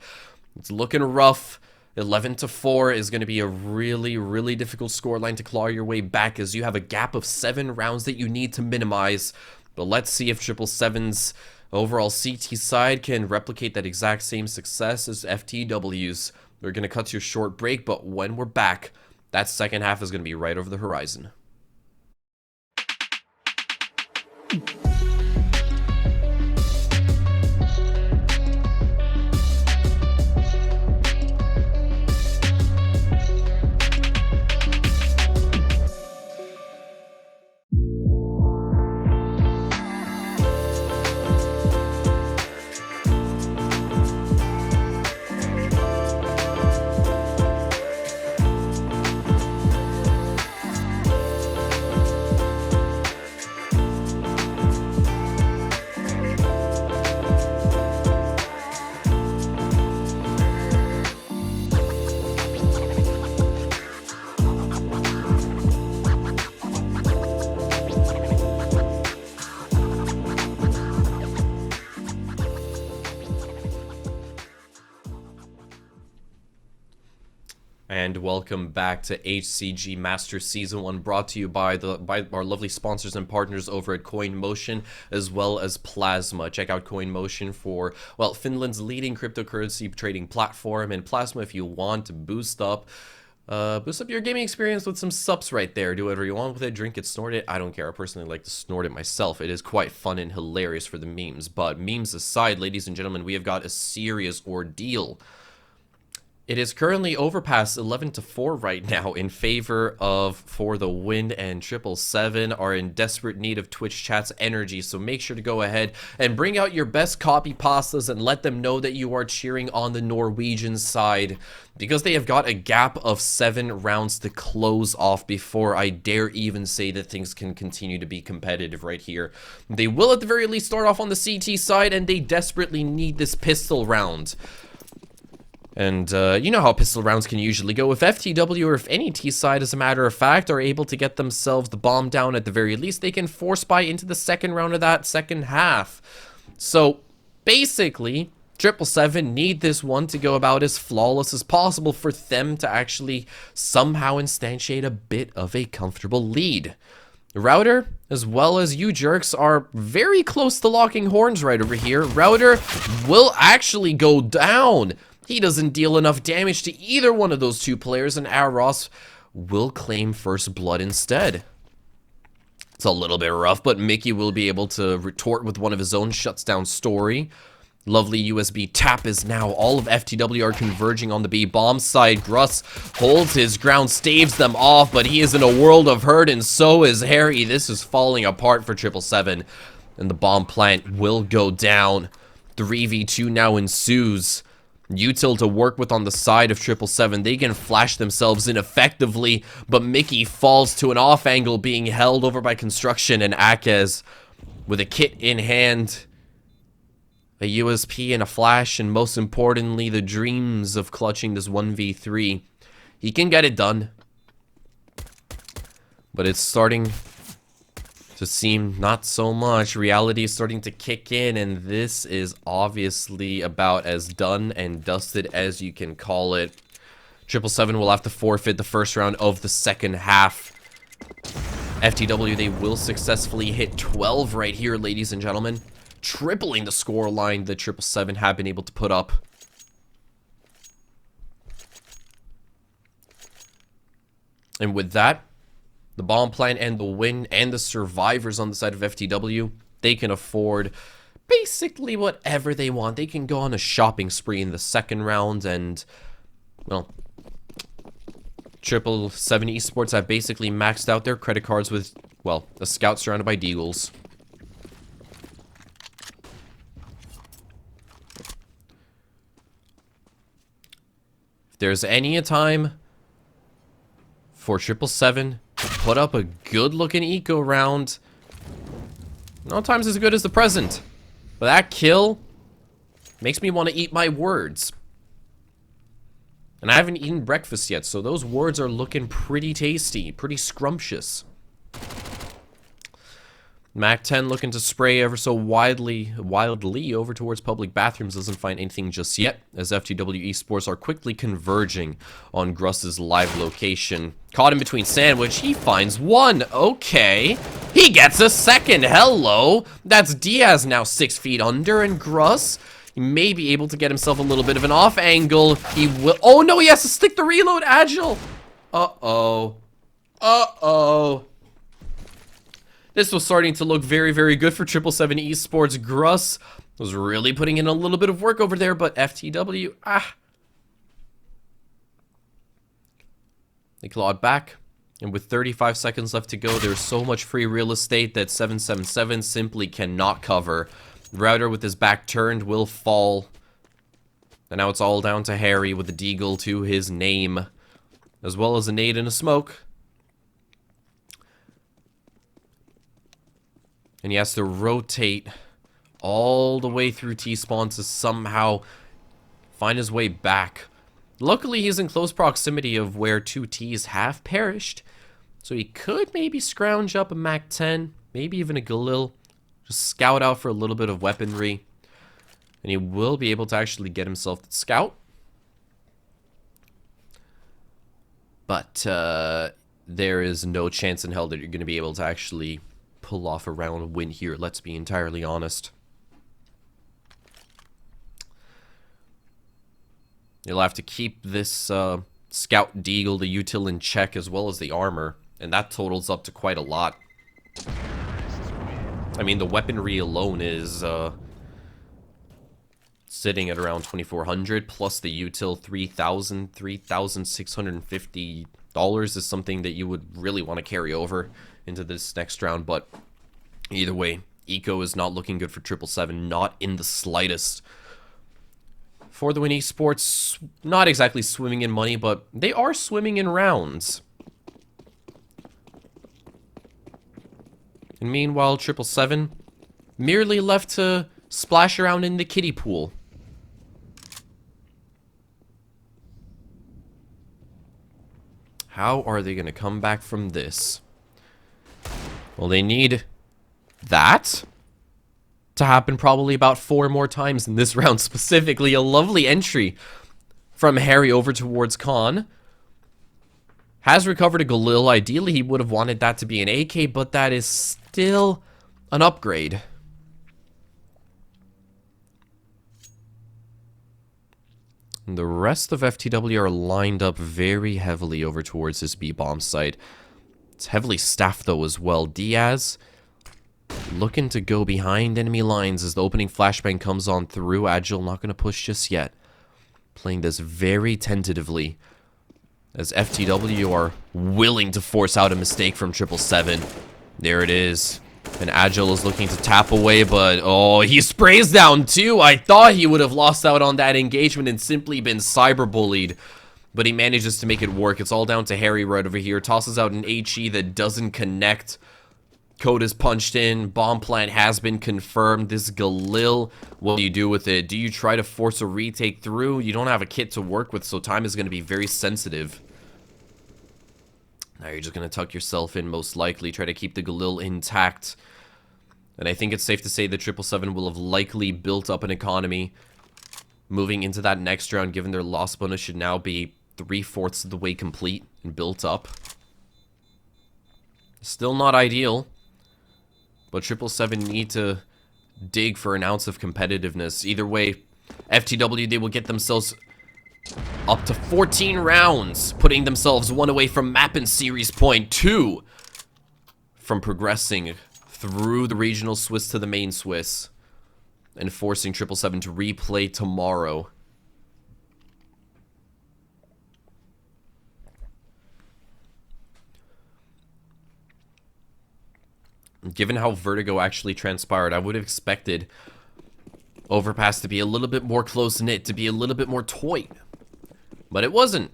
It's looking rough. 11-4 is going to be a really, really difficult scoreline to claw your way back, as you have a gap of 7 rounds that you need to minimize. But let's see if 777's overall CT side can replicate that exact same success as FTW's. We're going to cut to a short break, but when we're back, that second half is going to be right over the horizon. And welcome back to HCG Masters Season 1, brought to you by our lovely sponsors and partners over at CoinMotion, as well as Plasma. Check out CoinMotion for, well, Finland's leading cryptocurrency trading platform, and Plasma if you want to boost up your gaming experience with some subs right there. Do whatever you want with it, drink it, snort it. I don't care. I personally like to snort it myself. It is quite fun and hilarious for the memes. But memes aside, ladies and gentlemen, we have got a serious ordeal. It is currently overpass 11-4 right now in favor of For the Win, and 777 are in desperate need of Twitch chat's energy, so make sure to go ahead and bring out your best copy pastas and let them know that you are cheering on the Norwegian side, because they have got a gap of 7 rounds to close off before I dare even say that things can continue to be competitive right here. They will at the very least start off on the CT side, and they desperately need this pistol round. And you know how pistol rounds can usually go. If FTW or if any T side, as a matter of fact, are able to get themselves the bomb down at the very least, they can force buy into the second round of that second half. So basically, 777 need this one to go about as flawless as possible for them to actually somehow instantiate a bit of a comfortable lead. Router, as well as you jerks, are very close to locking horns right over here. Router will actually go down. He doesn't deal enough damage to either one of those two players, and Aros will claim first blood instead. It's a little bit rough, but Mickey will be able to retort with one of his own, shuts down Story. Lovely USB tap is now. All of FTW are converging on the B bomb side. Gruss holds his ground, staves them off, but he is in a world of hurt, and so is Harry. This is falling apart for 777, and the bomb plant will go down. 3v2 now ensues. Util to work with on the side of 777. They can flash themselves in effectively, but Mickey falls to an off angle, being held over by Construction, and Akez with a kit in hand, a USP and a flash, and most importantly, the dreams of clutching this 1v3. He can get it done, but it's starting to seem not so much. Reality is starting to kick in, and this is obviously about as done and dusted as you can call it. 777 will have to forfeit the first round of the second half. FTW, they will successfully hit 12 right here, ladies and gentlemen, tripling the score line that 777 have been able to put up. And with that, the bomb plant and the win and the survivors on the side of FTW, they can afford basically whatever they want. They can go on a shopping spree in the second round, and, well, 777 Esports have basically maxed out their credit cards with, well, a scout surrounded by deagles. If there's any time for 777 to put up a good-looking eco round, no time's as good as the present. But that kill makes me want to eat my words. And I haven't eaten breakfast yet, so those words are looking pretty tasty, pretty scrumptious. Mac 10 looking to spray ever so wildly over towards public bathrooms, doesn't find anything just yet, as FTW Esports are quickly converging on Gruss's live location. Caught in between sandwich, he finds one. Okay, he gets a second. Hello, that's Diaz now 6 feet under, and Gruss, he may be able to get himself a little bit of an off angle. He will. Oh no, he has to stick the reload. Agile. Uh-oh. Uh-oh. This was starting to look very, very good for 777 Esports. Gruss was really putting in a little bit of work over there, but FTW, They clawed back, and with 35 seconds left to go, there's so much free real estate that 777 simply cannot cover. Router with his back turned will fall. And now it's all down to Harry with a deagle to his name, as well as a nade and a smoke. And he has to rotate all the way through T-spawn to somehow find his way back. Luckily, he's in close proximity of where 2 Ts have perished. So he could maybe scrounge up a Mac 10, maybe even a Galil. Just scout out for a little bit of weaponry. And he will be able to actually get himself the scout. But there is no chance in hell that you're going to be able to actually pull off a round win here, let's be entirely honest. You'll have to keep this scout deagle, the util in check, as well as the armor, and that totals up to quite a lot. I mean, the weaponry alone is sitting at around 2,400, plus the util $3,650 is something that you would really want to carry over into this next round. But either way, eco is not looking good for 777, not in the slightest. For the Win Esports, not exactly swimming in money, but they are swimming in rounds. And meanwhile, 777 merely left to splash around in the kiddie pool. How are they going to come back from this? Well, they need that to happen probably about 4 more times in this round. Specifically, a lovely entry from Harry over towards Khan. Has recovered a Galil. Ideally, he would have wanted that to be an AK, but that is still an upgrade. And the rest of FTW are lined up very heavily over towards this B-bomb site. It's heavily staffed, though, as well. Diaz looking to go behind enemy lines as the opening flashbang comes on through. Agile not going to push just yet. Playing this very tentatively, as FTW are willing to force out a mistake from 777. There it is. And Agile is looking to tap away, but oh, he sprays down too. I thought he would have lost out on that engagement and simply been cyberbullied. But he manages to make it work. It's all down to Harry right over here. Tosses out an HE that doesn't connect. Code is punched in. Bomb plant has been confirmed. This Galil, what do you do with it? Do you try to force a retake through? You don't have a kit to work with, so time is going to be very sensitive. Now you're just going to tuck yourself in, most likely. Try to keep the Galil intact. And I think it's safe to say that 777 will have likely built up an economy moving into that next round, given their loss bonus should now be 3/4 of the way complete and built up. Still not ideal, but 777 need to dig for an ounce of competitiveness. Either way, FTW, they will get themselves up to 14 rounds, putting themselves 1 away from map and series point, 2 from progressing through the regional Swiss to the main Swiss, and forcing 777 to replay tomorrow. Given how Vertigo actually transpired, I would have expected Overpass to be a little bit more close-knit, to be a little bit more toy. But it wasn't.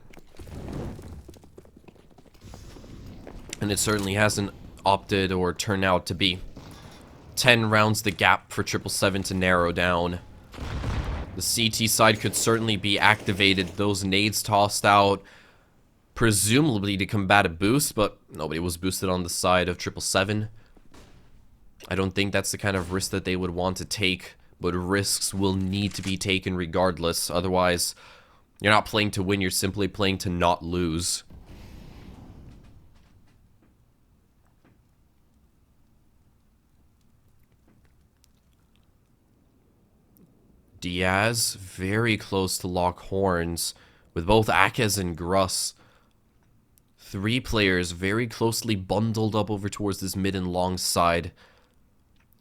And it certainly hasn't opted or turned out to be. 10 rounds the gap for 777 to narrow down. The CT side could certainly be activated. Those nades tossed out, presumably to combat a boost, but nobody was boosted on the side of 777. I don't think that's the kind of risk that they would want to take, but risks will need to be taken regardless. Otherwise, you're not playing to win, you're simply playing to not lose. Diaz, very close to lock horns with both Akez and Gruss. 3 players very closely bundled up over towards this mid and long side.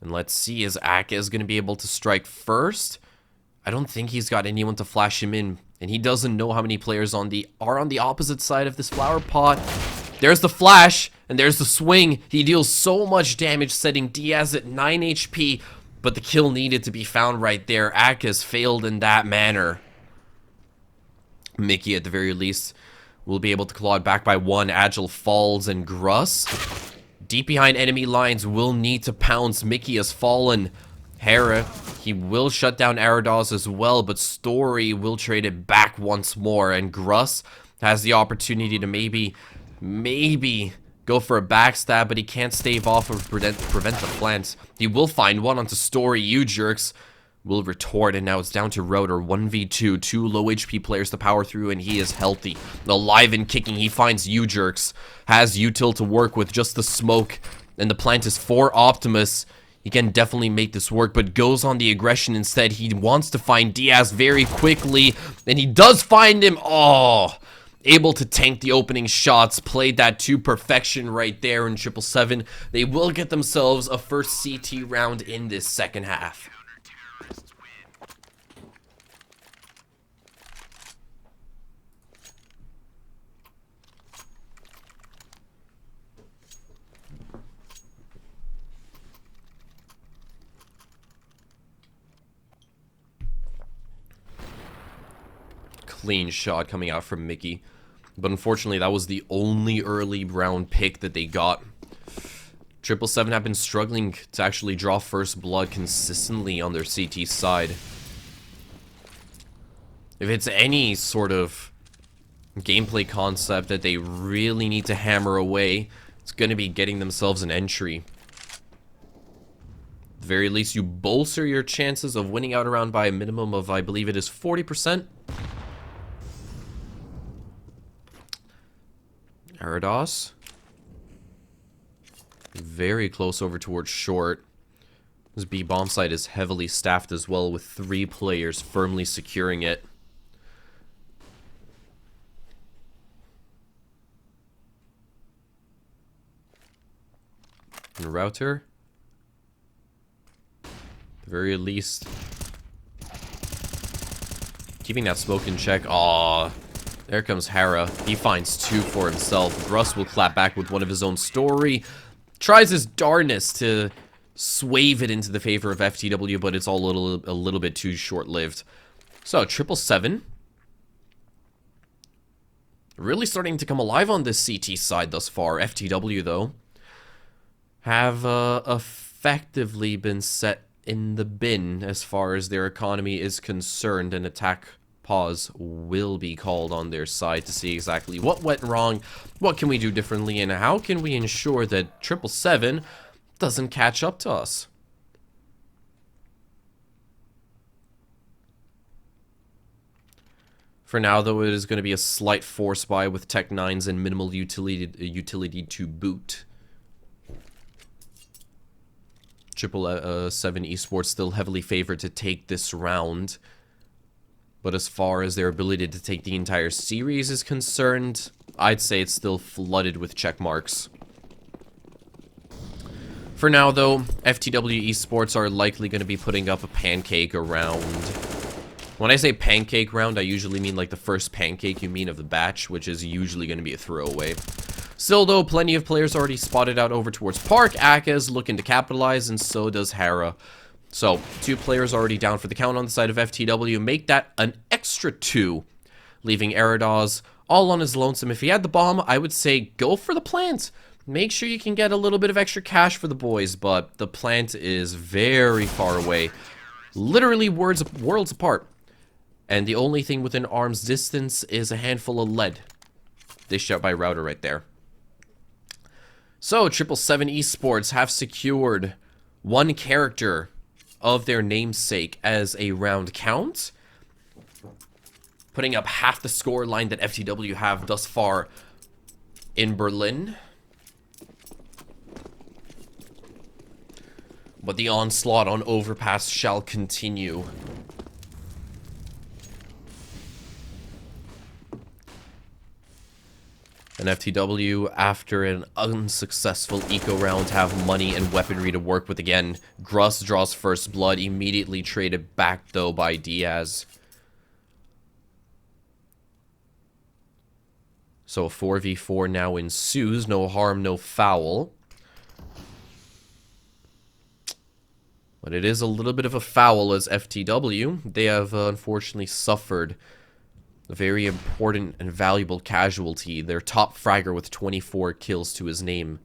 And let's see, is Akez going to be able to strike first? I don't think he's got anyone to flash him in. And he doesn't know how many players are on the opposite side of this flower pot. There's the flash, and there's the swing. He deals so much damage, setting Diaz at 9 HP. But the kill needed to be found right there. Akez failed in that manner. Mickey, at the very least, will be able to claw it back by 1. Agile falls, and Gruss, deep behind enemy lines, will need to pounce. Mickey has fallen. Hera, he will shut down Arados as well, but Story will trade it back once more. And Gruss has the opportunity to maybe go for a backstab, but he can't stave off or prevent the plant. He will find one onto Story. You jerks will retort, and now it's down to Rotor. 1v2, 2 low HP players to power through, and he is healthy. Alive and kicking, he finds you jerks. Has util to work with, just the smoke, and the plant is for Optimus. He can definitely make this work, but goes on the aggression instead. He wants to find Diaz very quickly, and he does find him. Oh, able to tank the opening shots, played that to perfection right there in 777. They will get themselves a first CT round in this second half. Clean shot coming out from Mickey. But unfortunately, that was the only early round pick that they got. 777 have been struggling to actually draw first blood consistently on their CT side. If it's any sort of gameplay concept that they really need to hammer away, it's going to be getting themselves an entry. At the very least, you bolster your chances of winning out around by a minimum of, I believe it is 40%. Arados. Very close over towards short. This B bomb site is heavily staffed as well, with 3 players firmly securing it. And Router, at the very least, keeping that smoke in check. Aww. There comes Hera. He finds 2 for himself. Russ will clap back with one of his own. Story tries his darnest to swave it into the favor of FTW, but it's all a little bit too short-lived. So, 777 really starting to come alive on this CT side thus far. FTW, though, have effectively been set in the bin as far as their economy is concerned, and attack pause will be called on their side to see exactly what went wrong, what can we do differently, and how can we ensure that 777 doesn't catch up to us. For now, though, it is going to be a slight force buy with Tech 9s and minimal utility to boot. 777 Esports still heavily favored to take this round. But as far as their ability to take the entire series is concerned, I'd say it's still flooded with check marks. For now, though, FTW Esports are likely going to be putting up a pancake round. When I say pancake round, I usually mean like the first pancake you mean of the batch, which is usually going to be a throwaway. Still, though, plenty of players already spotted out over towards Park. Akez looking to capitalize, and so does Hera. So, 2 players already down for the count on the side of FTW. Make that an extra 2, leaving Arados all on his lonesome. If he had the bomb, I would say go for the plant. make sure you can get a little bit of extra cash for the boys, but the plant is very far away. Literally worlds apart. And the only thing within arm's distance is a handful of lead. Dished out by Router right there. So, 777 Esports have secured one character of their namesake as a round count, putting up half the score line that FTW have thus far in Berlin. But the onslaught on Overpass shall continue. And FTW, after an unsuccessful eco round, have money and weaponry to work with again. Gruss draws first blood, immediately traded back though by Diaz. So a 4v4 now ensues, no harm, no foul. But it is a little bit of a foul as FTW. They have unfortunately suffered a very important and valuable casualty. Their top fragger with 24 kills to his name.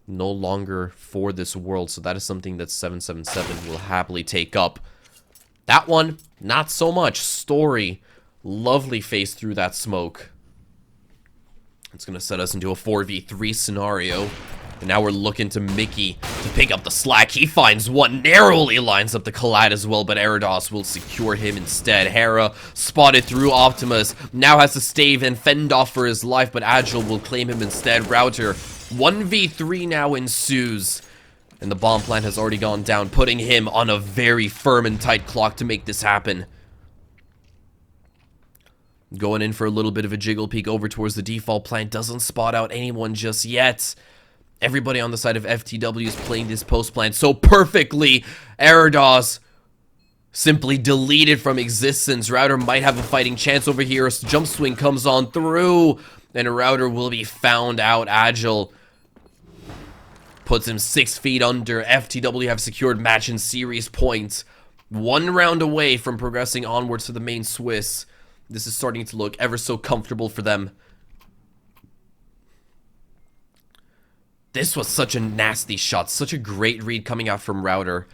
No longer for this world, so that is something that 777 will happily take up. That one, not so much. Story, lovely face through that smoke. It's going to set us into a 4v3 scenario. And now we're looking to Mickey to pick up the slack. He finds one, narrowly lines up the Collide as well, but Erados will secure him instead. Hera spotted through Optimus, now has to stave and fend off for his life, but Agile will claim him instead. Router, 1v3 now ensues. And the bomb plant has already gone down, putting him on a very firm and tight clock to make this happen. Going in for a little bit of a jiggle peek over towards the default plant, doesn't spot out anyone just yet. Everybody on the side of FTW is playing this post plant so perfectly. Erados simply deleted from existence. Router might have a fighting chance over here. A jump swing comes on through, and Router will be found out. Agile puts him 6 feet under. FTW have secured match and series points. 1 round away from progressing onwards to the main Swiss. This is starting to look ever so comfortable for them. This was such a nasty shot. Such a great read coming out from Router.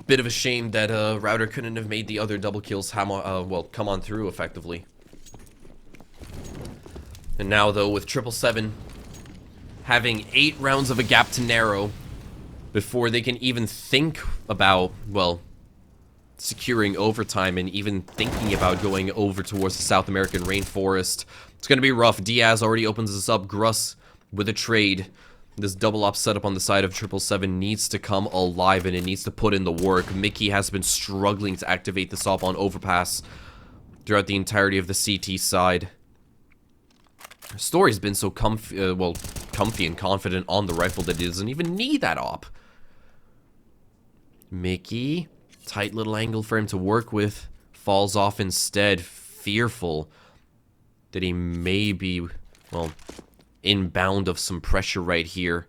Bit of a shame that Router couldn't have made the other double kills come on through effectively. And now, though, with 777 having 8 rounds of a gap to narrow before they can even think about, well, securing overtime and even thinking about going over towards the South American rainforest. It's going to be rough. Diaz already opens this up. Gruss with a trade. This double op setup on the side of 777 needs to come alive, and it needs to put in the work. Mickey has been struggling to activate this op on Overpass throughout the entirety of the CT side. Story's been so comfy and confident on the rifle that he doesn't even need that op. Mickey, tight little angle for him to work with, falls off instead, fearful that he may be, well, inbound of some pressure right here.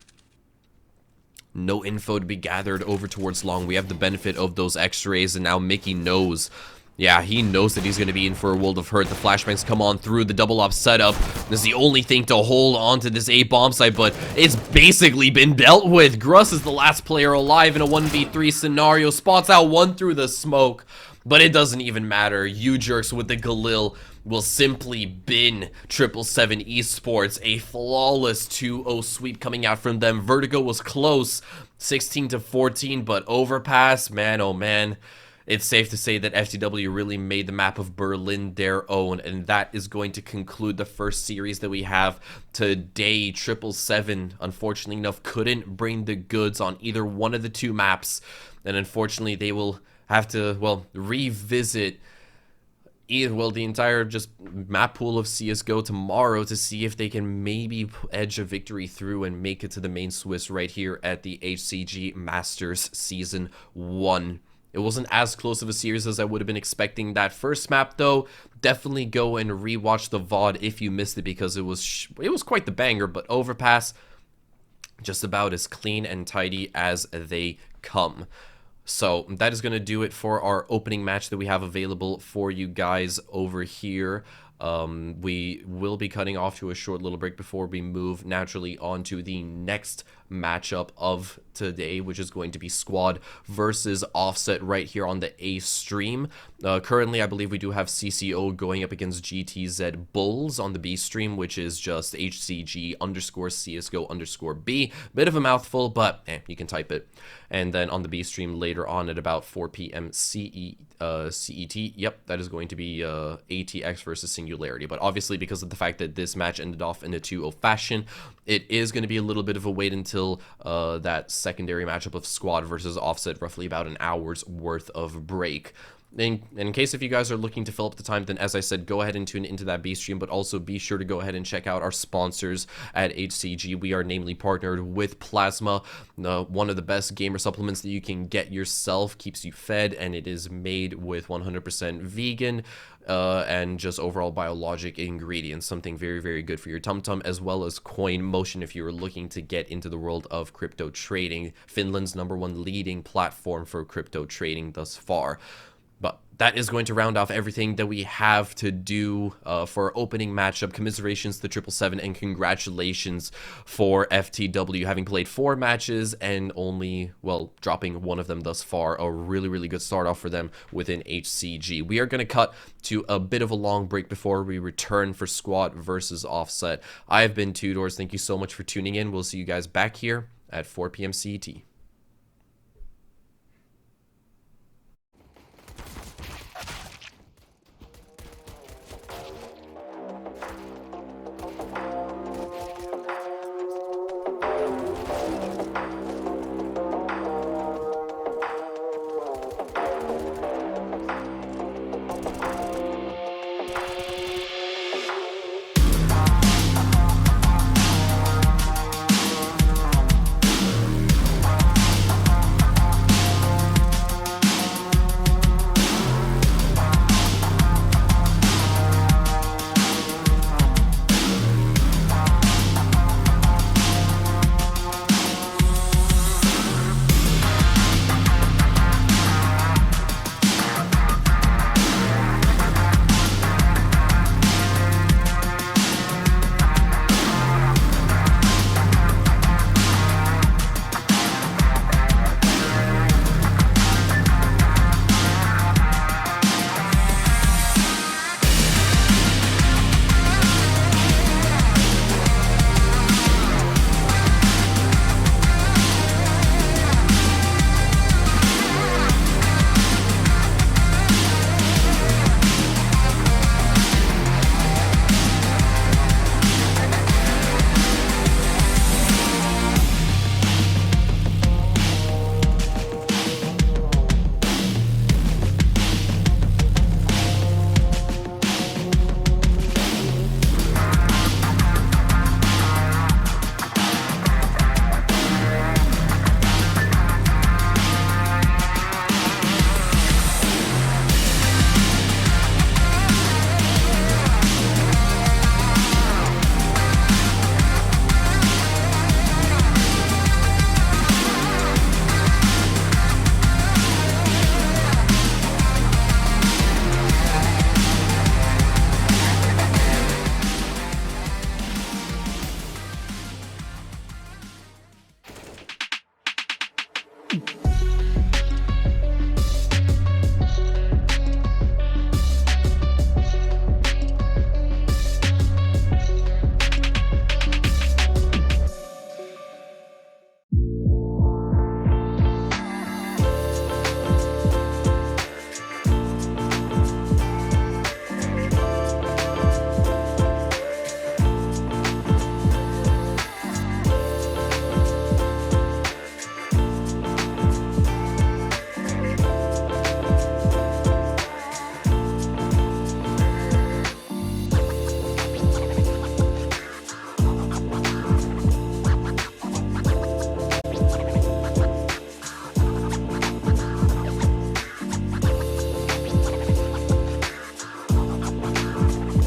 No info to be gathered over towards long. We have the benefit of those x-rays, and now Mickey knows. Yeah, he knows that he's going to be in for a world of hurt. The flashbangs come on through. The double op setup is the only thing to hold on to this A bomb site, but it's basically been dealt with. Gruss is the last player alive in a 1v3 scenario. Spots out one through the smoke, but it doesn't even matter. U-Jerks with the Galil will simply bin 777 Esports. A flawless 2-0 sweep coming out from them. Vertigo was close, 16-14, but Overpass, man, oh man. It's safe to say that FTW really made the map of Berlin their own, and that is going to conclude the first series that we have today. 777, unfortunately enough, couldn't bring the goods on either one of the 2 maps, and unfortunately they will have to, well, revisit the entire just map pool of CSGO tomorrow to see if they can maybe edge a victory through and make it to the main Swiss right here at the HCG Masters Season 1. It wasn't as close of a series as I would have been expecting. That first map, though, definitely go and rewatch the VOD if you missed it, because it was quite the banger. But Overpass, just about as clean and tidy as they come. So that is going to do it for our opening match that we have available for you guys over here. We will be cutting off to a short little break before we move naturally on to the next matchup of today, which is going to be Squad versus Offset right here on the A stream. Currently, I believe we do have CCO going up against GTZ Bulls on the B stream, which is just HCG underscore CSGO underscore B. Bit of a mouthful, but you can type it. And then on the B stream later on at about 4 p.m. CET, yep, that is going to be ATX versus Singularity. But obviously, because of the fact that this match ended off in a 2-0 fashion, it is going to be a little bit of a wait until that secondary matchup of Squad versus Offset, roughly about an hour's worth of break. In case if you guys are looking to fill up the time, then as I said, go ahead and tune into that B stream, but also be sure to go ahead and check out our sponsors at HCG. We are namely partnered with Plasma, one of the best gamer supplements that you can get yourself, keeps you fed, and it is made with 100% vegan and just overall biologic ingredients, something very, very good for your tum-tum, as well as Coin Motion if you are looking to get into the world of crypto trading, Finland's #1 leading platform for crypto trading thus far. But that is going to round off everything that we have to do for our opening matchup. Commiserations to 777 and congratulations for FTW having played 4 matches and only, well, dropping one of them thus far. A really, really good start off for them within HCG. We are going to cut to a bit of a long break before we return for Squad versus Offset. I have been Two Doors. Thank you so much for tuning in. We'll see you guys back here at 4 p.m. CET.